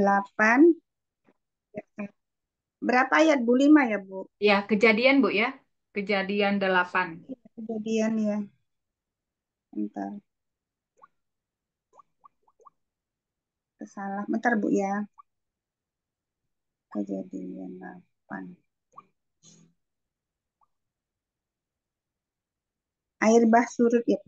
8. Berapa ayat Bu? 5 ya Bu? Ya, kejadian Bu ya. Kejadian 8. Kejadian ya. Bentar. Salah. Bentar Bu ya. Kejadian 8. Air bah surut ya.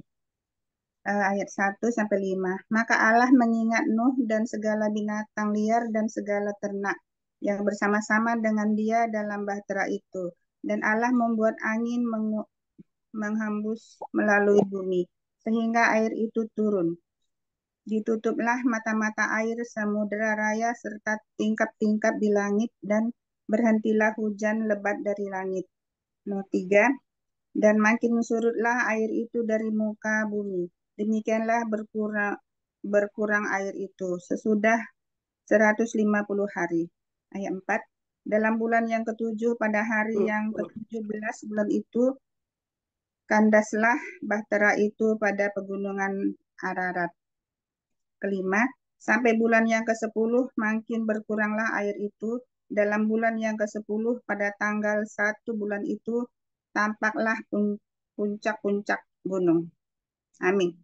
Ayat 1 sampai 5. Maka Allah mengingat Nuh dan segala binatang liar dan segala ternak yang bersama-sama dengan dia dalam bahtera itu. Dan Allah membuat angin menghembus melalui bumi, sehingga air itu turun. Ditutuplah mata-mata air samudera raya serta tingkap-tingkap di langit, dan berhentilah hujan lebat dari langit. Nomor 3. Dan makin surutlah air itu dari muka bumi. Demikianlah berkurang air itu sesudah 150 hari. Ayat 4. Dalam bulan yang ketujuh pada hari yang ke-17 bulan itu, kandaslah bahtera itu pada pegunungan Ararat. Kelima, sampai bulan yang ke-10 makin berkuranglah air itu. Dalam bulan yang ke-10 pada tanggal 1 bulan itu, tampaklah puncak-puncak gunung. Amin.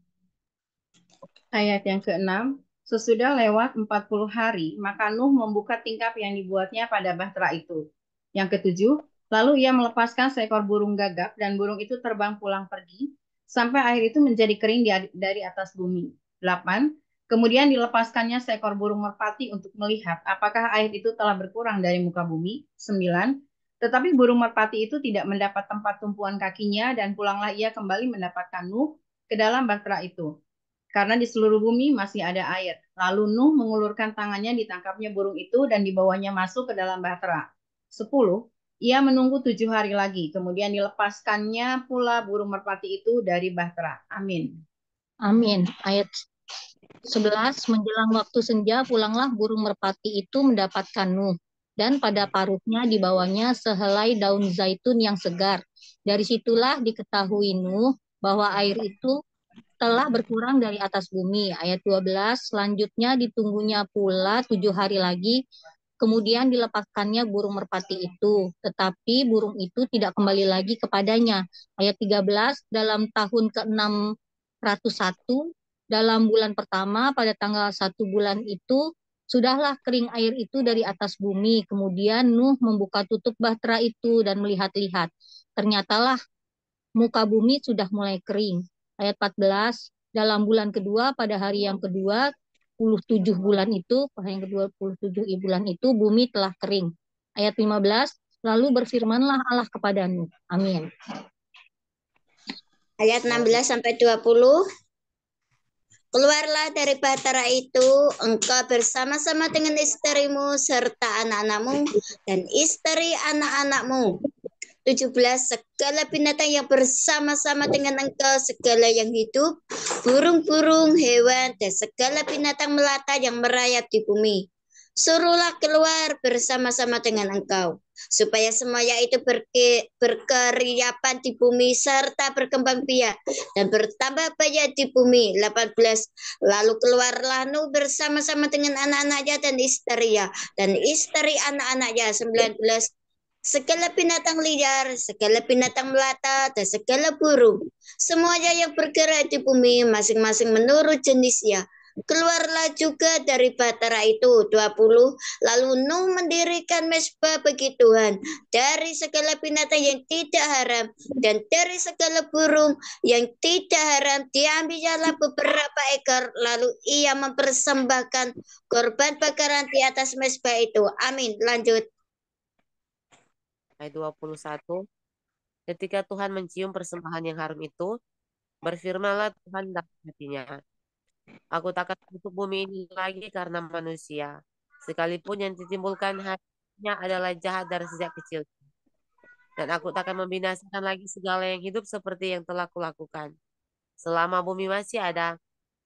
Ayat yang ke-6, sesudah lewat 40 hari, maka Nuh membuka tingkap yang dibuatnya pada bahtera itu. Yang ke-7, lalu ia melepaskan seekor burung gagak, dan burung itu terbang pulang pergi, sampai air itu menjadi kering dari atas bumi. 8, kemudian dilepaskannya seekor burung merpati untuk melihat apakah air itu telah berkurang dari muka bumi. 9, tetapi burung merpati itu tidak mendapat tempat tumpuan kakinya, dan pulanglah ia kembali mendapatkan Nuh ke dalam bahtera itu, karena di seluruh bumi masih ada air. Lalu Nuh mengulurkan tangannya, ditangkapnya burung itu dan dibawanya masuk ke dalam bahtera. 10. Ia menunggu 7 hari lagi, kemudian dilepaskannya pula burung merpati itu dari bahtera. Amin. Amin. Ayat 11, menjelang waktu senja pulanglah burung merpati itu mendapatkan Nuh, dan pada paruhnya dibawanya sehelai daun zaitun yang segar. Dari situlah diketahui Nuh bahwa air itu telah berkurang dari atas bumi. Ayat 12, selanjutnya ditunggunya pula 7 hari lagi, kemudian dilepaskannya burung merpati itu. Tetapi burung itu tidak kembali lagi kepadanya. Ayat 13, dalam tahun ke-601, dalam bulan pertama pada tanggal 1 bulan itu, sudahlah kering air itu dari atas bumi. Kemudian Nuh membuka tutup bahtera itu dan melihat-lihat. Ternyatalah muka bumi sudah mulai kering. Ayat 14, dalam bulan kedua pada hari yang ke-27 bulan itu, pada yang ke-27 bulan itu, bumi telah kering. Ayat 15, lalu berfirmanlah Allah kepada Nuh. Amin. Ayat 16 sampai 20. Keluarlah dari bahtera itu, engkau bersama-sama dengan istrimu serta anak-anakmu dan istri anak-anakmu. 17, segala binatang yang bersama-sama dengan engkau, segala yang hidup, burung-burung, hewan, dan segala binatang melata yang merayap di bumi. Suruhlah keluar bersama-sama dengan engkau, supaya semuanya itu berkeriapan di bumi serta berkembang biak dan bertambah banyak di bumi. 18, lalu keluarlah Nuh bersama-sama dengan anak-anaknya dan istrinya dan istri anak-anaknya. 19, segala binatang liar, segala binatang melata, dan segala burung, semuanya yang bergerak di bumi, masing-masing menurut jenisnya, keluarlah juga dari bahtera itu. 20, lalu Nuh mendirikan mezbah bagi Tuhan dari segala binatang yang tidak haram dan dari segala burung yang tidak haram. Diambillah beberapa ekor, lalu ia mempersembahkan korban bakaran di atas mezbah itu. Amin. Lanjut. Ayat 21, ketika Tuhan mencium persembahan yang harum itu, berfirmanlah Tuhan dalam hatinya, aku takkan tutup bumi ini lagi karena manusia, sekalipun yang ditimbulkan hatinya adalah jahat dari sejak kecil. Dan aku takkan membinasakan lagi segala yang hidup seperti yang telah kulakukan. Selama bumi masih ada,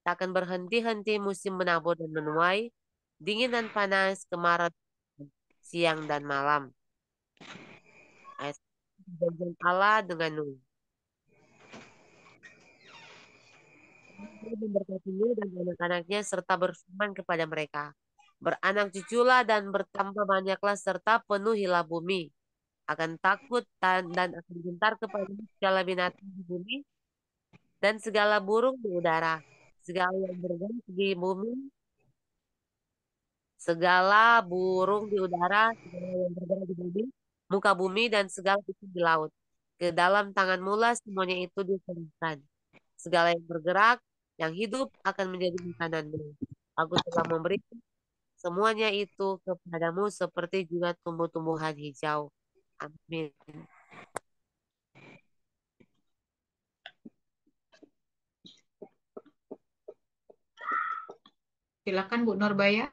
takkan berhenti-henti musim menabur dan menuai, dingin dan panas, kemarau, siang dan malam. Ayat perjanjian Allah dengan Nuh. Dia memberkati Nuh dan anak-anaknya serta berfirman kepada mereka, Beranak cuculah dan bertambah banyaklah serta penuhilah bumi. Akan takut dan akan gentar kepada segala binatang di bumi dan segala burung di udara. Segala yang bergerak di bumi, segala burung di udara, segala yang bergerak di bumi, muka bumi dan segala itu di laut. Ke dalam tangan mula semuanya itu diserahkan. Segala yang bergerak, yang hidup akan menjadi makananmu. Aku telah memberi semuanya itu kepadamu seperti juga tumbuh-tumbuhan hijau. Amin. Silakan Bu Nurbaya.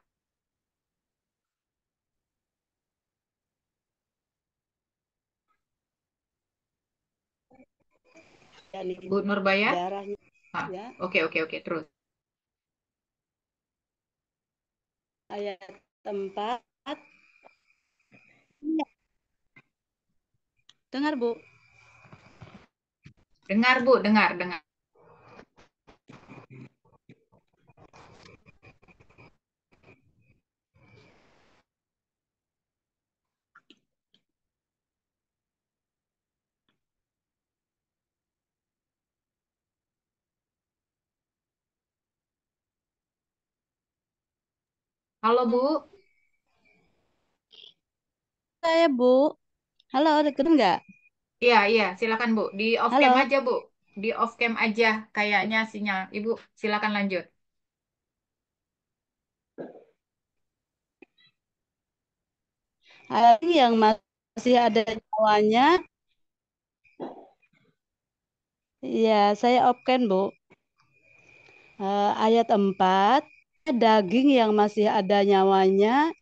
Bu Nurbaya. Darahnya ya. Oke, terus. Ayat 4. Dengar, Bu. Dengar, Bu, dengar. Halo, Bu. Saya, Bu. Halo, dengar nggak? Iya, silakan Bu. Di off Halo. cam aja, Bu. Di off cam aja kayaknya sinyal. Ibu, silakan lanjut. Ayat yang masih ada nyawanya. Ya, saya open, Bu. Ayat 4. Daging yang masih ada nyawanya,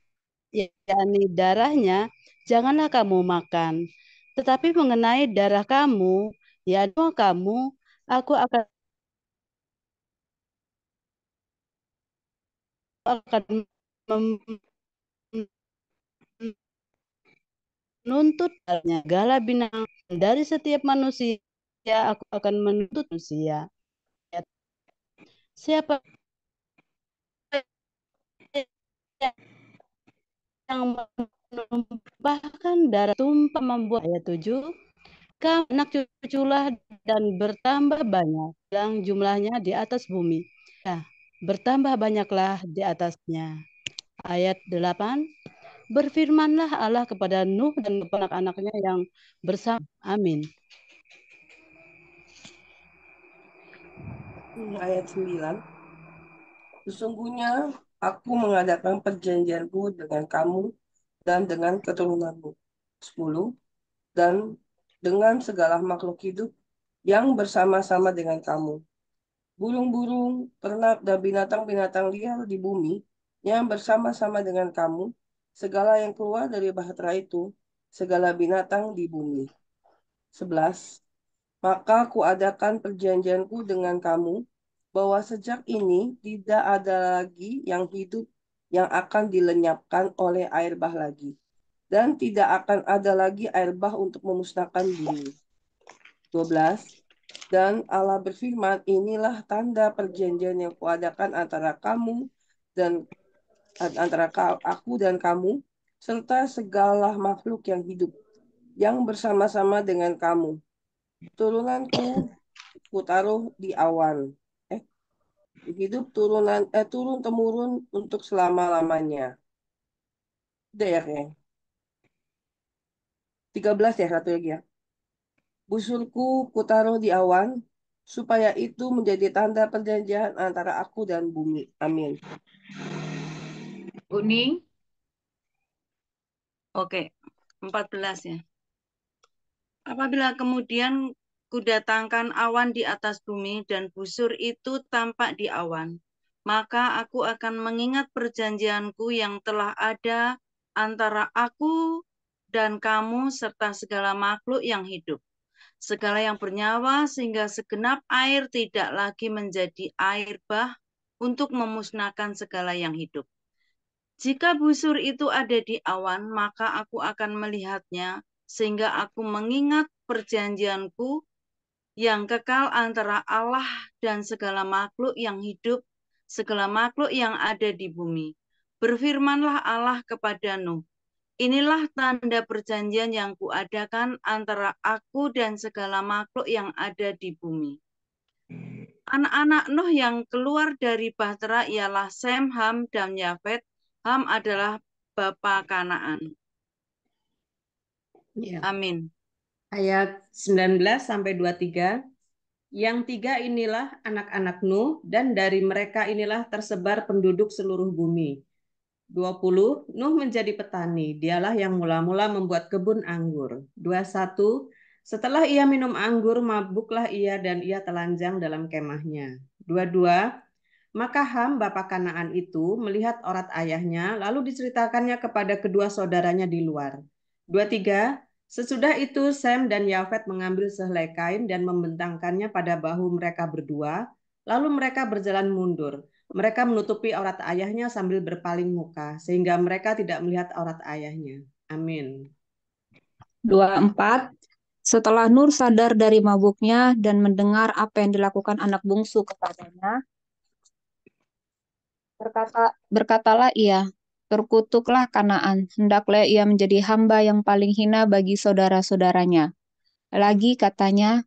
yakni darahnya, janganlah kamu makan. Tetapi mengenai darah kamu, yakni kamu, aku akan menuntut segala binatang dari setiap manusia, aku akan menuntut manusia. Siapa yang menumpahkan darah tumpah membuat ayat 7, kamu anak cuculah dan bertambah banyak yang jumlahnya di atas bumi. Ya, bertambah banyaklah di atasnya. Ayat 8, berfirmanlah Allah kepada Nuh dan kepada anak-anaknya yang bersama. Amin. Ayat 9. Sesungguhnya aku mengadakan perjanjianku dengan kamu dan dengan keturunanmu. 10. Dan dengan segala makhluk hidup yang bersama-sama dengan kamu. Burung-burung, ternak, dan binatang-binatang liar di bumi yang bersama-sama dengan kamu, segala yang keluar dari bahtera itu, segala binatang di bumi. 11. Maka kuadakan perjanjianku dengan kamu, bahwa sejak ini tidak ada lagi yang hidup yang akan dilenyapkan oleh air bah lagi. Dan tidak akan ada lagi air bah untuk memusnahkan bumi. 12. Dan Allah berfirman, inilah tanda perjanjian yang kuadakan antara kamu dan antara aku dan kamu, serta segala makhluk yang hidup, yang bersama-sama dengan kamu. Turunanku kutaruh di awan. Hidup turun temurun untuk selama-lamanya. Udah ya kayaknya. 13 ya, satu lagi ya. Busurku kutaruh di awan, supaya itu menjadi tanda perjanjian antara aku dan bumi. Amin. Uning. Oke, 14 ya. Apabila kemudian kudatangkan awan di atas bumi dan busur itu tampak di awan, maka aku akan mengingat perjanjianku yang telah ada antara aku dan kamu serta segala makhluk yang hidup, segala yang bernyawa, sehingga segenap air tidak lagi menjadi air bah untuk memusnahkan segala yang hidup. Jika busur itu ada di awan, maka aku akan melihatnya, sehingga aku mengingat perjanjianku yang kekal antara Allah dan segala makhluk yang hidup, segala makhluk yang ada di bumi, Berfirmanlah Allah kepada Nuh, inilah tanda perjanjian yang kuadakan antara aku dan segala makhluk yang ada di bumi. Anak-anak Nuh yang keluar dari Bahtera ialah Sem, Ham, dan Yafet. Ham adalah bapa Kanaan. Ya. Amin. Ayat 19 sampai 23. Yang tiga inilah anak-anak Nuh, dan dari mereka inilah tersebar penduduk seluruh bumi. 20. Nuh menjadi petani, dialah yang mula-mula membuat kebun anggur. 21. Setelah ia minum anggur, mabuklah ia dan ia telanjang dalam kemahnya. 22. Maka Ham, bapa Kanaan itu, melihat aurat ayahnya, lalu diceritakannya kepada kedua saudaranya di luar. 23. Sesudah itu Sem dan Yafet mengambil sehelai kain dan membentangkannya pada bahu mereka berdua, lalu mereka berjalan mundur. Mereka menutupi aurat ayahnya sambil berpaling muka, sehingga mereka tidak melihat aurat ayahnya. Amin. 24. Setelah Nur sadar dari mabuknya dan mendengar apa yang dilakukan anak bungsu kepadanya, berkatalah ia, terkutuklah Kanaan, hendaklah ia menjadi hamba yang paling hina bagi saudara-saudaranya. Lagi katanya,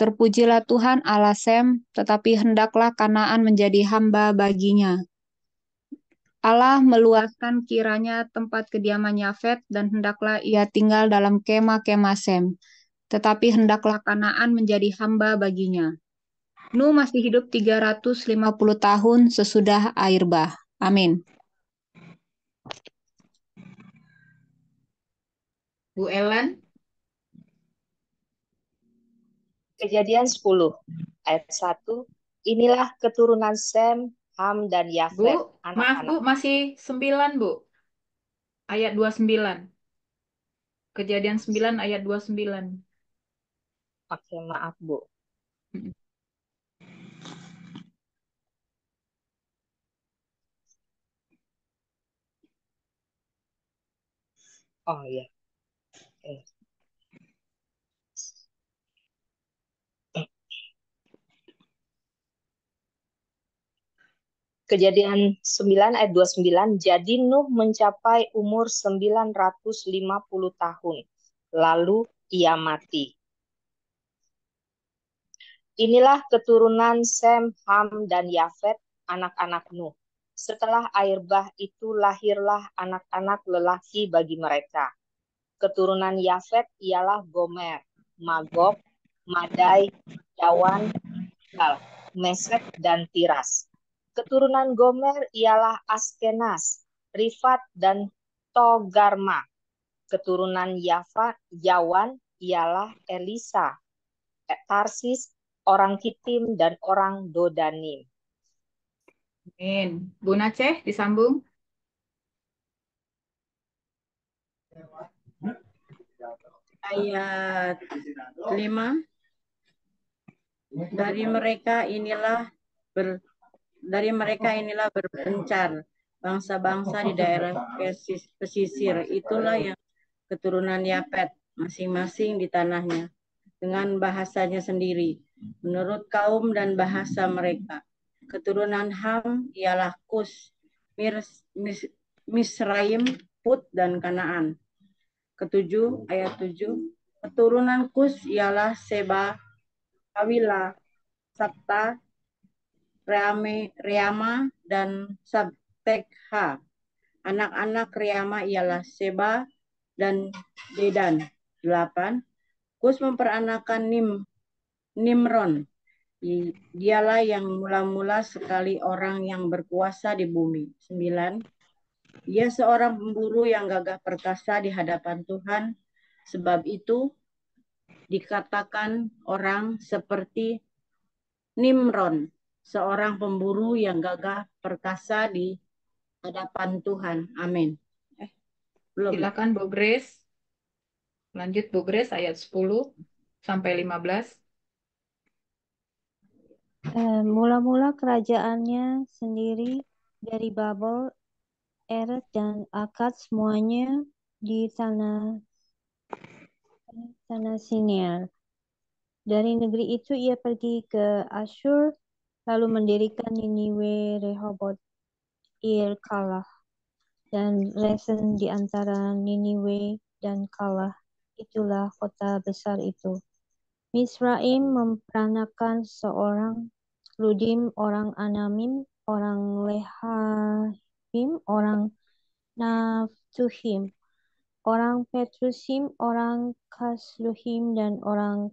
terpujilah Tuhan Allah Sem, tetapi hendaklah Kanaan menjadi hamba baginya. Allah meluaskan kiranya tempat kediaman Yafet, dan hendaklah ia tinggal dalam kemah-kemah Sem, tetapi hendaklah Kanaan menjadi hamba baginya. Nuh masih hidup 350 tahun sesudah air bah. Amin. Bu Ellen, Kejadian 10 ayat 1. Inilah keturunan Sem, Ham, dan Yafet, Bu, maaf anak-anak. Bu, masih 9 Bu. Ayat 29. Kejadian 9 ayat 29. Oke, maaf Bu. Oh iya. Oke. Kejadian 9 ayat 29, jadi Nuh mencapai umur 950 tahun, lalu ia mati. Inilah keturunan Sem, Ham, dan Yafet, anak-anak Nuh. Setelah air bah itu lahirlah anak-anak lelaki bagi mereka. Keturunan Yafet ialah Gomer, Magog, Madai, Yawan, Gal, Mesek, dan Tiras. Keturunan Gomer ialah Askenas, Rifat, dan Togarma. Keturunan Yawan ialah Elisa, Tarsis, orang Kitim, dan orang Dodanim. Amin. Bu Naceh, disambung. Ayat 5. Dari mereka inilah berpencar bangsa-bangsa di daerah pesisir. Itulah yang keturunan Yafet, masing-masing di tanahnya, dengan bahasanya sendiri, menurut kaum dan bahasa mereka. Keturunan Ham ialah Kus, Misraim, Put, dan Kanaan. Ketujuh, ayat 7. Keturunan Kus ialah Seba, Hawila, Sabta, Reama, dan Sabtekha. Anak-anak Reama ialah Seba dan Dedan. 8. Kus memperanakan Nimron. Dialah yang mula-mula sekali orang yang berkuasa di bumi. 9. Dia seorang pemburu yang gagah perkasa di hadapan Tuhan. Sebab itu dikatakan orang seperti Nimron, seorang pemburu yang gagah perkasa di hadapan Tuhan. Amin. Belum. Silakan Bu Grace. Lanjut Bu Grace ayat 10 sampai 15. Mula-mula kerajaannya sendiri dari Babel, Eret, dan Akkad, semuanya di tanah Sinir. Dari negeri itu ia pergi ke Asyur, lalu mendirikan Niniwe, Rehoboth, Ir, Kalah. dan Resen di antara Niniwe dan kalah. Itulah kota besar itu. Misraim memperanakan seorang Ludim, orang Anamim, orang Lehahim, orang Naftuhim, orang Petrusim, orang Kasluhim, dan orang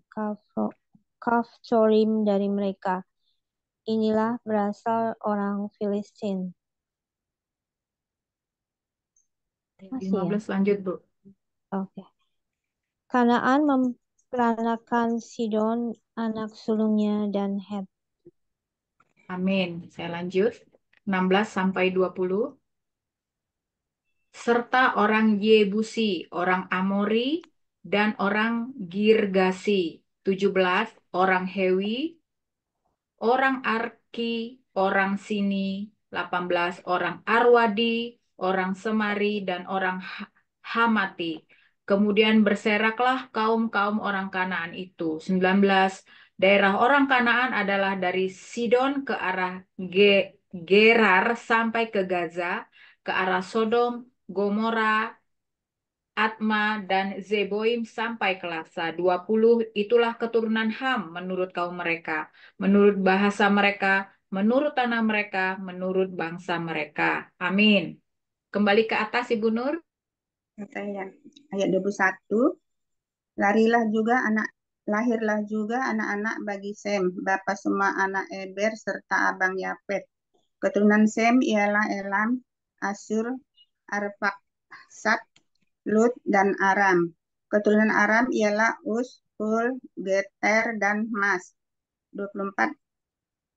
Kaftorim dari mereka. Inilah berasal orang Filistin. Masih ya? 15 lanjut, Bu. Oke. Kanaan memperanakan Sidon, anak sulungnya, dan Het. Amin. Saya lanjut. 16 sampai 20. Serta orang Yebusi, orang Amori, dan orang Girgasi. 17 orang Hewi, orang Arki, orang Sini. 18 orang Arwadi, orang Semari, dan orang Hamati. Kemudian berseraklah kaum-kaum orang Kanaan itu. 19 daerah orang Kanaan adalah dari Sidon ke arah Gerar sampai ke Gaza, ke arah Sodom, Gomora, Atma, dan Zeboim sampai ke Lasa. 20 itulah keturunan Ham menurut kaum mereka, menurut bahasa mereka, menurut tanah mereka, menurut bangsa mereka. Amin. Kembali ke atas, Ibu Nur. Saya ayat 21. Lahirlah juga anak-anak bagi Sem, bapa semua anak Eber serta abang Yafet. Keturunan Sem ialah Elam, Asyur, Arfaksad, Lut, dan Aram. Keturunan Aram ialah Us, Hul, Geter, dan Mas. 24.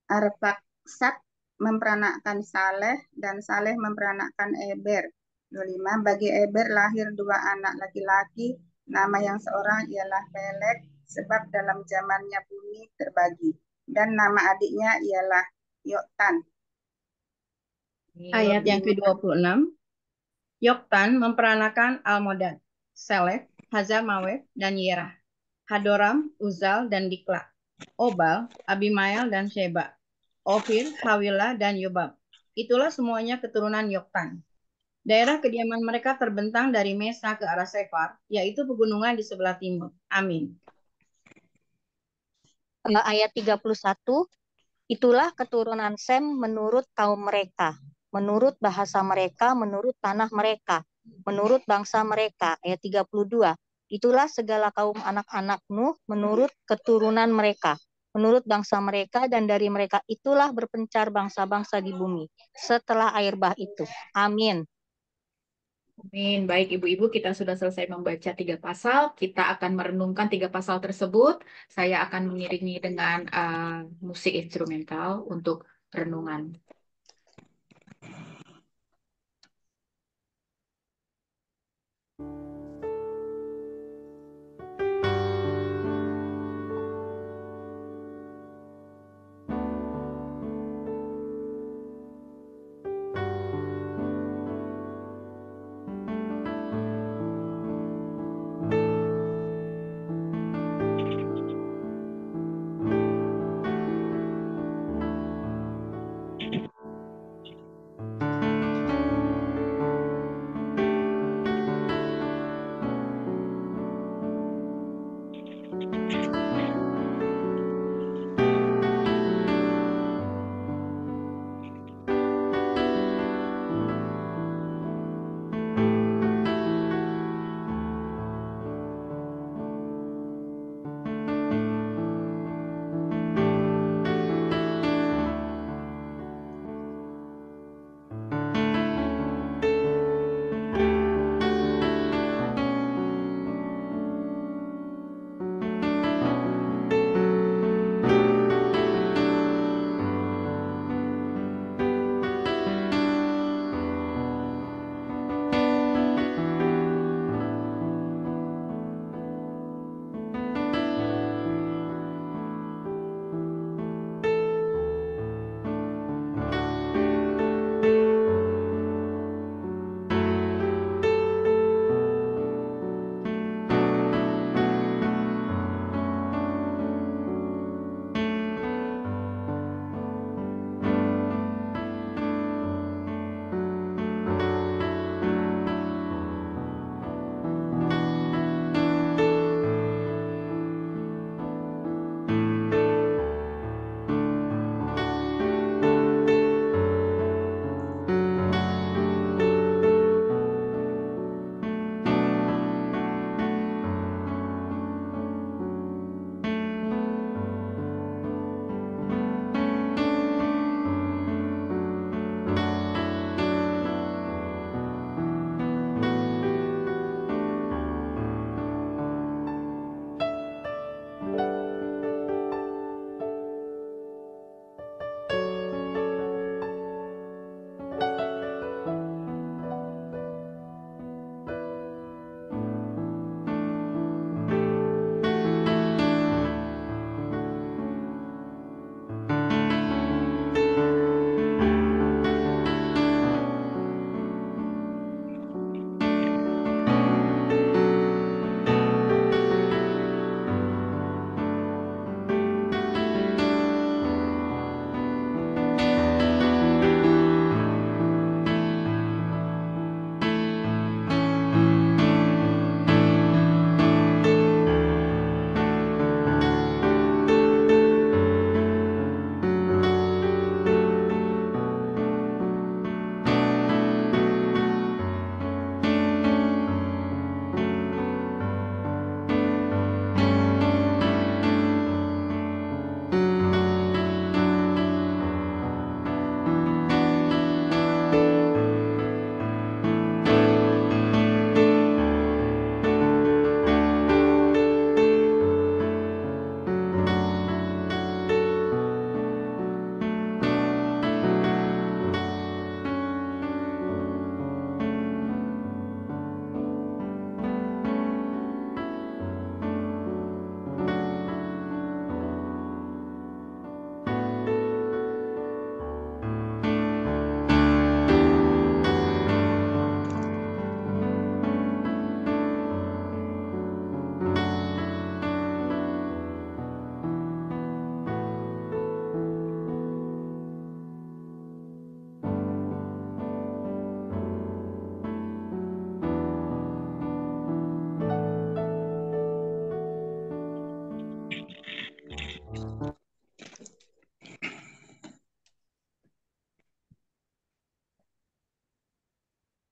Arfaksad memperanakkan Saleh, dan Saleh memperanakkan Eber. 25. Bagi Eber lahir dua anak laki-laki, nama yang seorang ialah Peleg, sebab dalam zamannya bumi terbagi. Dan nama adiknya ialah Yoktan. Ayat yang ke-26. Yoktan memperanakan Almodad, Selek, Hazarmawet, dan Yerah, Hadoram, Uzal, dan Dikla, Obal, Abimael, dan Sheba, Ofir, Hawilah, dan Yobab. Itulah semuanya keturunan Yoktan. Daerah kediaman mereka terbentang dari Mesa ke arah Sefar, yaitu pegunungan di sebelah timur. Amin. Ayat 31, itulah keturunan Sem menurut kaum mereka, menurut bahasa mereka, menurut tanah mereka, menurut bangsa mereka. Ayat 32, itulah segala kaum anak-anak Nuh menurut keturunan mereka, menurut bangsa mereka, dan dari mereka itulah berpencar bangsa-bangsa di bumi setelah air bah itu. Amin. Amin. Baik, Ibu-Ibu, kita sudah selesai membaca 3 pasal. Kita akan merenungkan 3 pasal tersebut. Saya akan mengiringi dengan musik instrumental untuk renungan.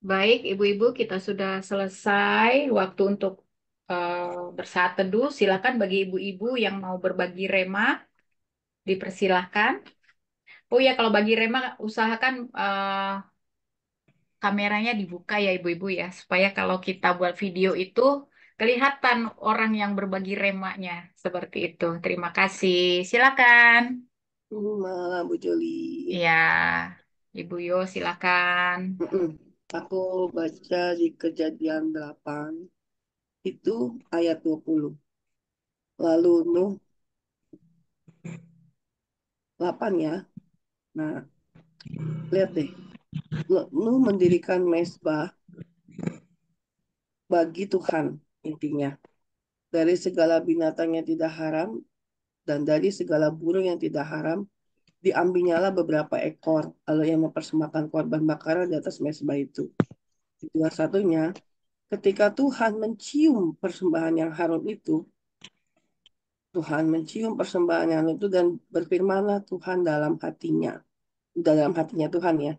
Baik, Ibu-ibu, kita sudah selesai waktu untuk bersaat teduh. Silakan bagi ibu-ibu yang mau berbagi rema, dipersilahkan. Oh ya, kalau bagi rema, usahakan kameranya dibuka ya ibu-ibu ya, supaya kalau kita buat video itu kelihatan orang yang berbagi remanya seperti itu. Terima kasih. Silakan. Malam Bu Joli. Ya, Ibu Yo, silakan. Aku baca di Kejadian 8 itu ayat 20. Lalu Nuh 8 ya. Nah, lihat deh. Nuh mendirikan mezbah bagi Tuhan intinya. Dari segala binatang yang tidak haram dan dari segala burung yang tidak haram diambilnyalah beberapa ekor lalu yang mempersembahkan korban bakaran di atas mezbah itu. Kedua satunya, ketika Tuhan mencium persembahan yang harum itu, Tuhan mencium persembahan yang harum itu dan berfirmanlah Tuhan dalam hatinya Tuhan ya,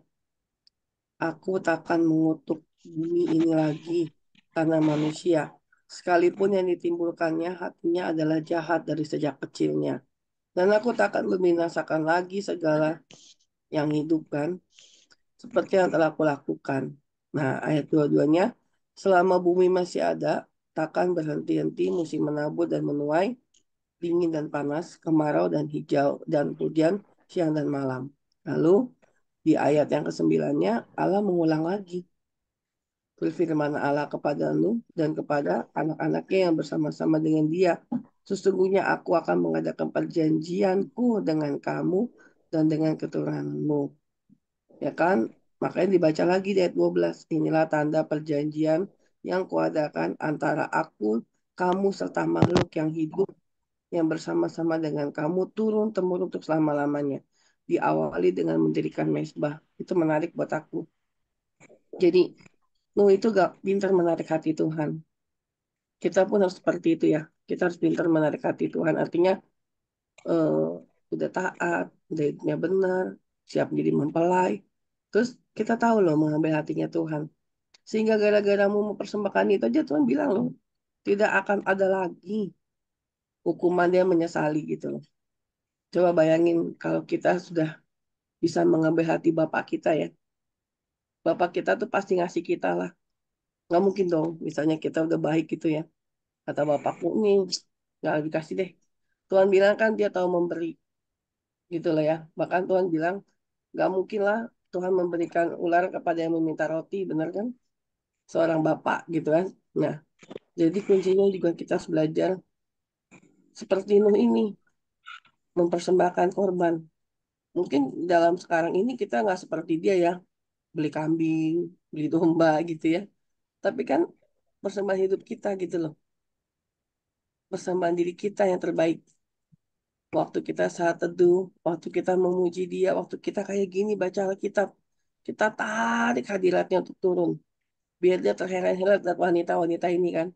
aku takkan mengutuk bumi ini lagi karena manusia, sekalipun yang ditimbulkannya hatinya adalah jahat dari sejak kecilnya. Dan aku takkan membinasakan lagi segala yang hidup kan, seperti yang telah aku lakukan. Nah, ayat dua-duanya, selama bumi masih ada, takkan berhenti-henti musim menabur dan menuai, dingin dan panas, kemarau dan hijau, dan hujan siang dan malam. Lalu di ayat yang ke-9-nya, Allah mengulang lagi. Berfirman Allah kepada Nuh dan kepada anak-anaknya yang bersama-sama dengan dia. Sesungguhnya aku akan mengadakan perjanjianku dengan kamu dan dengan keturunanmu. Ya kan? Makanya dibaca lagi di ayat 12. Inilah tanda perjanjian yang kuadakan antara aku, kamu, serta makhluk yang hidup yang bersama-sama dengan kamu turun-temurun untuk selama-lamanya. Diawali dengan mendirikan mezbah. Itu menarik buat aku. Jadi, Nuh itu gak pintar menarik hati Tuhan. Kita pun harus seperti itu ya. Kita harus pintar menarik hati Tuhan. Artinya, udah taat, udah hidupnya benar, siap jadi mempelai. Terus kita tahu loh mengambil hatinya Tuhan. Sehingga gara-gara mau mempersembahkan itu aja Tuhan bilang loh, tidak akan ada lagi hukuman dia menyesali gitu loh. Coba bayangin kalau kita sudah bisa mengambil hati Bapak kita ya. Bapak kita tuh pasti ngasih kita lah. Nggak mungkin dong, misalnya kita udah baik gitu ya. Kata bapakku, nih nggak dikasih deh. Tuhan bilang kan dia tahu memberi gitu loh ya. Bahkan Tuhan bilang, nggak mungkin lah Tuhan memberikan ular kepada yang meminta roti, benar kan? Seorang bapak gitu kan. Nah, jadi kuncinya juga kita harus belajar seperti Nuh ini, mempersembahkan korban. Mungkin dalam sekarang ini kita nggak seperti dia ya, beli kambing, beli domba gitu ya. Tapi kan persembahan hidup kita gitu loh. Persembahan diri kita yang terbaik. Waktu kita saat teduh, waktu kita memuji dia, waktu kita kayak gini baca Alkitab, kita tarik hadiratnya untuk turun. Biar dia terheran-heran lihat wanita-wanita ini kan.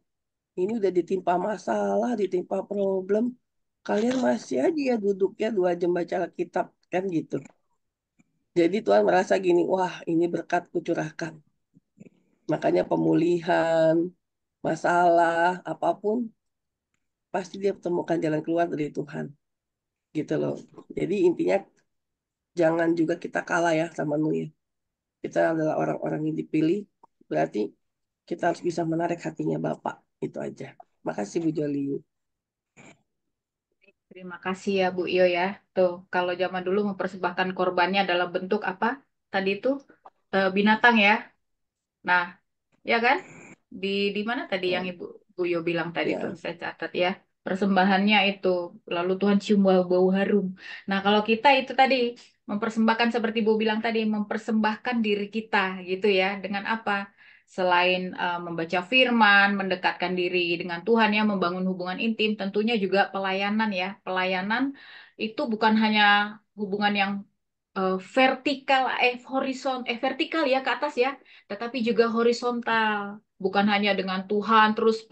Ini udah ditimpa masalah, ditimpa problem. Kalian masih aja ya duduknya 2 jam baca Alkitab, kan gitu. Jadi Tuhan merasa gini, wah ini berkat kucurahkan. Makanya pemulihan, masalah, apapun, pasti dia temukan jalan keluar dari Tuhan. Gitu loh. Jadi intinya jangan juga kita kalah ya sama Nuh ya. Kita adalah orang-orang yang dipilih, berarti kita harus bisa menarik hatinya Bapak. Itu aja. Makasih Bu Joli. Terima kasih ya Bu Iyo ya. Tuh, kalau zaman dulu mempersembahkan korbannya dalam bentuk apa? Tadi itu binatang ya. Nah, ya kan? Di mana tadi yang Ibu Bu Iyo bilang tadi Ya. tuh? Saya catat ya. Persembahannya itu, lalu Tuhan cium bau harum. Nah, kalau kita itu tadi mempersembahkan seperti Bu bilang tadi, mempersembahkan diri kita gitu ya. Dengan apa? Selain membaca firman, mendekatkan diri dengan Tuhan ya, membangun hubungan intim, tentunya juga pelayanan ya. Pelayanan itu bukan hanya hubungan yang vertikal ya ke atas ya, tetapi juga horizontal. Bukan hanya dengan Tuhan terus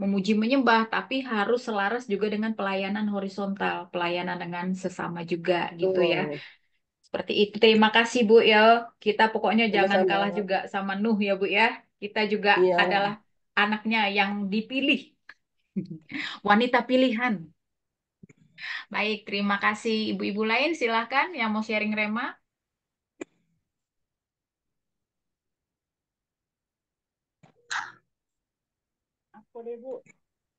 memuji menyembah, tapi harus selaras juga dengan pelayanan horizontal, pelayanan dengan sesama juga gitu ya. Oh. Seperti itu. Terima kasih Bu ya. Kita pokoknya jangan Sama-sama. kalah juga sama Nuh ya Bu ya. Kita juga Iya. adalah anaknya yang dipilih. Wanita pilihan. Baik, terima kasih. Ibu-ibu lain silahkan yang mau sharing Rema. Aku deh, Bu.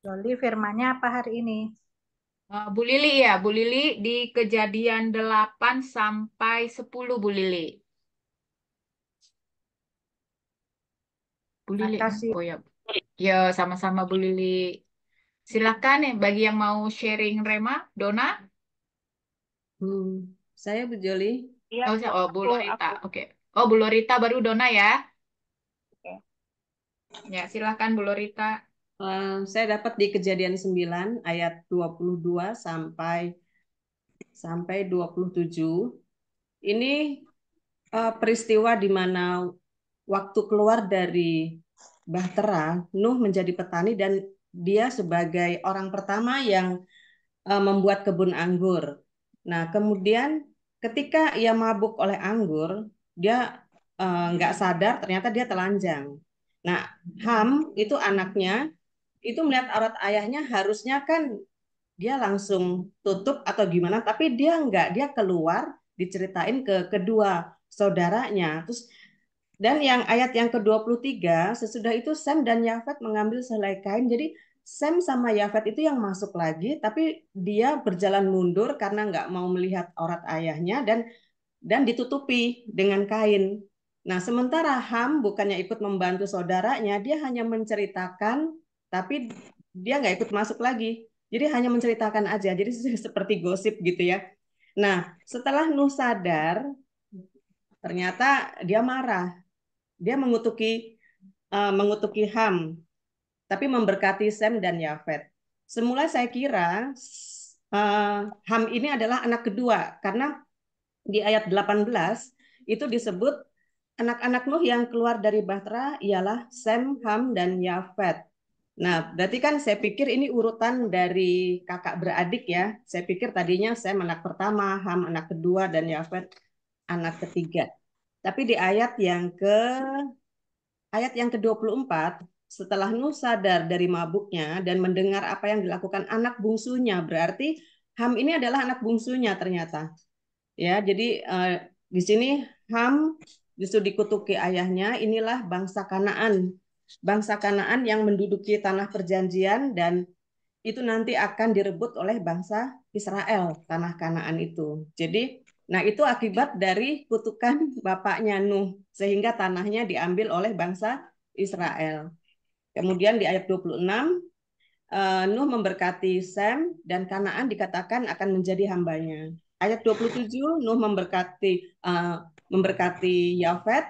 Joli firmannya apa hari ini? Bu Lili ya, Bu Lili di Kejadian 8 sampai 10 Bu Lili. Bu Lili. Makasih. Oh ya. Ya, sama-sama Bu Lili. Silakan ya bagi yang mau sharing Rema, Dona. Saya Bu Joli. Iya, Oh, Bu Lorita. Oke. Oh, Bu Lorita baru Dona ya. Oke. Ya, silakan Bu Lorita. Saya dapat di Kejadian 9 ayat 22 sampai 27. Ini peristiwa di mana waktu keluar dari Bahtera, Nuh menjadi petani dan dia sebagai orang pertama yang membuat kebun anggur. Nah, kemudian ketika ia mabuk oleh anggur, dia nggak sadar ternyata dia telanjang. Nah, Ham itu anaknya itu melihat aurat ayahnya, harusnya kan dia langsung tutup atau gimana, tapi dia enggak, dia keluar diceritain ke kedua saudaranya. Terus dan yang ayat yang ke-23, sesudah itu Sem dan Yafet mengambil sehelai kain. Jadi Sem sama Yafet itu yang masuk lagi, tapi dia berjalan mundur karena nggak mau melihat aurat ayahnya dan ditutupi dengan kain. Nah, sementara Ham bukannya ikut membantu saudaranya, dia hanya menceritakan, tapi dia nggak ikut masuk lagi. Jadi hanya menceritakan aja, jadi seperti gosip gitu ya. Nah, setelah Nuh sadar, ternyata dia marah. Dia mengutuki Ham, tapi memberkati Sem dan Yafet. Semula saya kira Ham ini adalah anak kedua, karena di ayat 18 itu disebut anak-anak Nuh yang keluar dari Bahtera ialah Sem, Ham, dan Yafet. Nah, berarti kan saya pikir ini urutan dari kakak beradik ya. Saya pikir tadinya Sem anak pertama, Ham anak kedua, dan Yafet anak ketiga. Tapi di ayat yang ke-24, setelah Nuh sadar dari mabuknya dan mendengar apa yang dilakukan anak bungsunya, berarti Ham ini adalah anak bungsunya ternyata. Ya, jadi di sini Ham justru dikutuki ayahnya, inilah bangsa Kanaan. Bangsa Kanaan yang menduduki tanah perjanjian dan itu nanti akan direbut oleh bangsa Israel, tanah Kanaan itu. Jadi, nah itu akibat dari kutukan bapaknya Nuh, sehingga tanahnya diambil oleh bangsa Israel. Kemudian di ayat 26, Nuh memberkati Sem dan Kanaan dikatakan akan menjadi hambanya. Ayat 27, Nuh memberkati Yafet,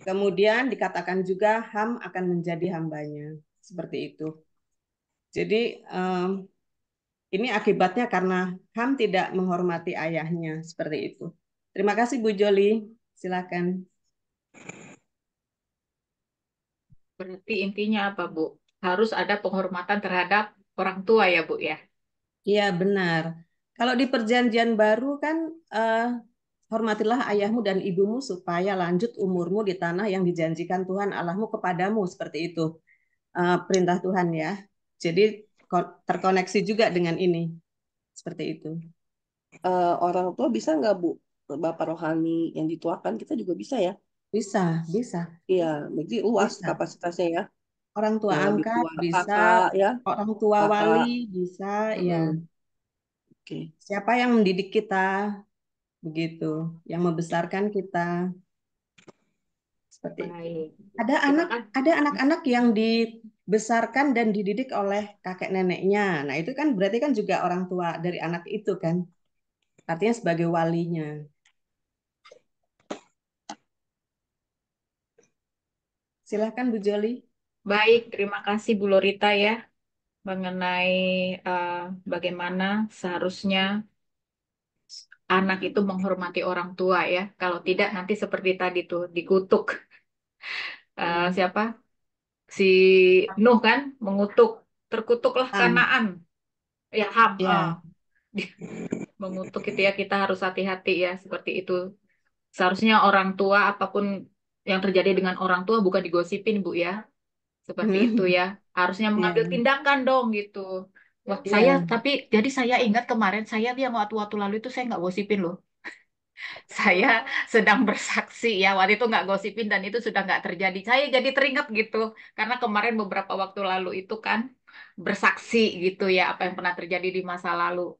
kemudian dikatakan juga Ham akan menjadi hambanya. Seperti itu. Jadi ini akibatnya karena Ham tidak menghormati ayahnya. Seperti itu. Terima kasih Bu Joli. Silakan. Berarti intinya apa, Bu? Harus ada penghormatan terhadap orang tua ya, Bu ya? Iya, benar. Kalau di perjanjian baru kan hormatilah ayahmu dan ibumu supaya lanjut umurmu di tanah yang dijanjikan Tuhan Allahmu kepadamu. Seperti itu perintah Tuhan ya. Jadi terkoneksi juga dengan ini. Seperti itu. Orang tua bisa nggak Bu? Bapak rohani yang dituakan kita juga bisa ya? Bisa, bisa. Iya, berarti luas Bisa. kapasitasnya ya. Orang tua Yang lebih angkat tua bisa, kakak ya, orang tua kakak. wali bisa, ya. Oke. Siapa yang mendidik kita, begitu, yang membesarkan kita, seperti itu. Baik. Ada anak-anak yang dibesarkan dan dididik oleh kakek neneknya. Nah, itu kan berarti kan juga orang tua dari anak itu kan. Artinya sebagai walinya. Silahkan Bu Joli. Baik, terima kasih Bu Lorita ya mengenai bagaimana seharusnya anak itu menghormati orang tua ya. Kalau tidak nanti seperti tadi tuh dikutuk. Siapa? Si Nuh kan mengutuk, terkutuklah Ham. Kanaan. Ya Ham. Ya. mengutuk itu ya, kita harus hati-hati ya seperti itu. Seharusnya orang tua apapun yang terjadi dengan orang tua bukan digosipin Bu ya. Seperti itu ya. Harusnya mengambil Iya, tindakan dong gitu. Wah, saya iya. tapi jadi saya ingat kemarin saya yang waktu-waktu lalu itu saya nggak gosipin loh. Saya sedang bersaksi ya, waktu itu nggak gosipin dan itu sudah nggak terjadi. Saya jadi teringat gitu, karena kemarin beberapa waktu lalu itu kan bersaksi gitu ya, apa yang pernah terjadi di masa lalu.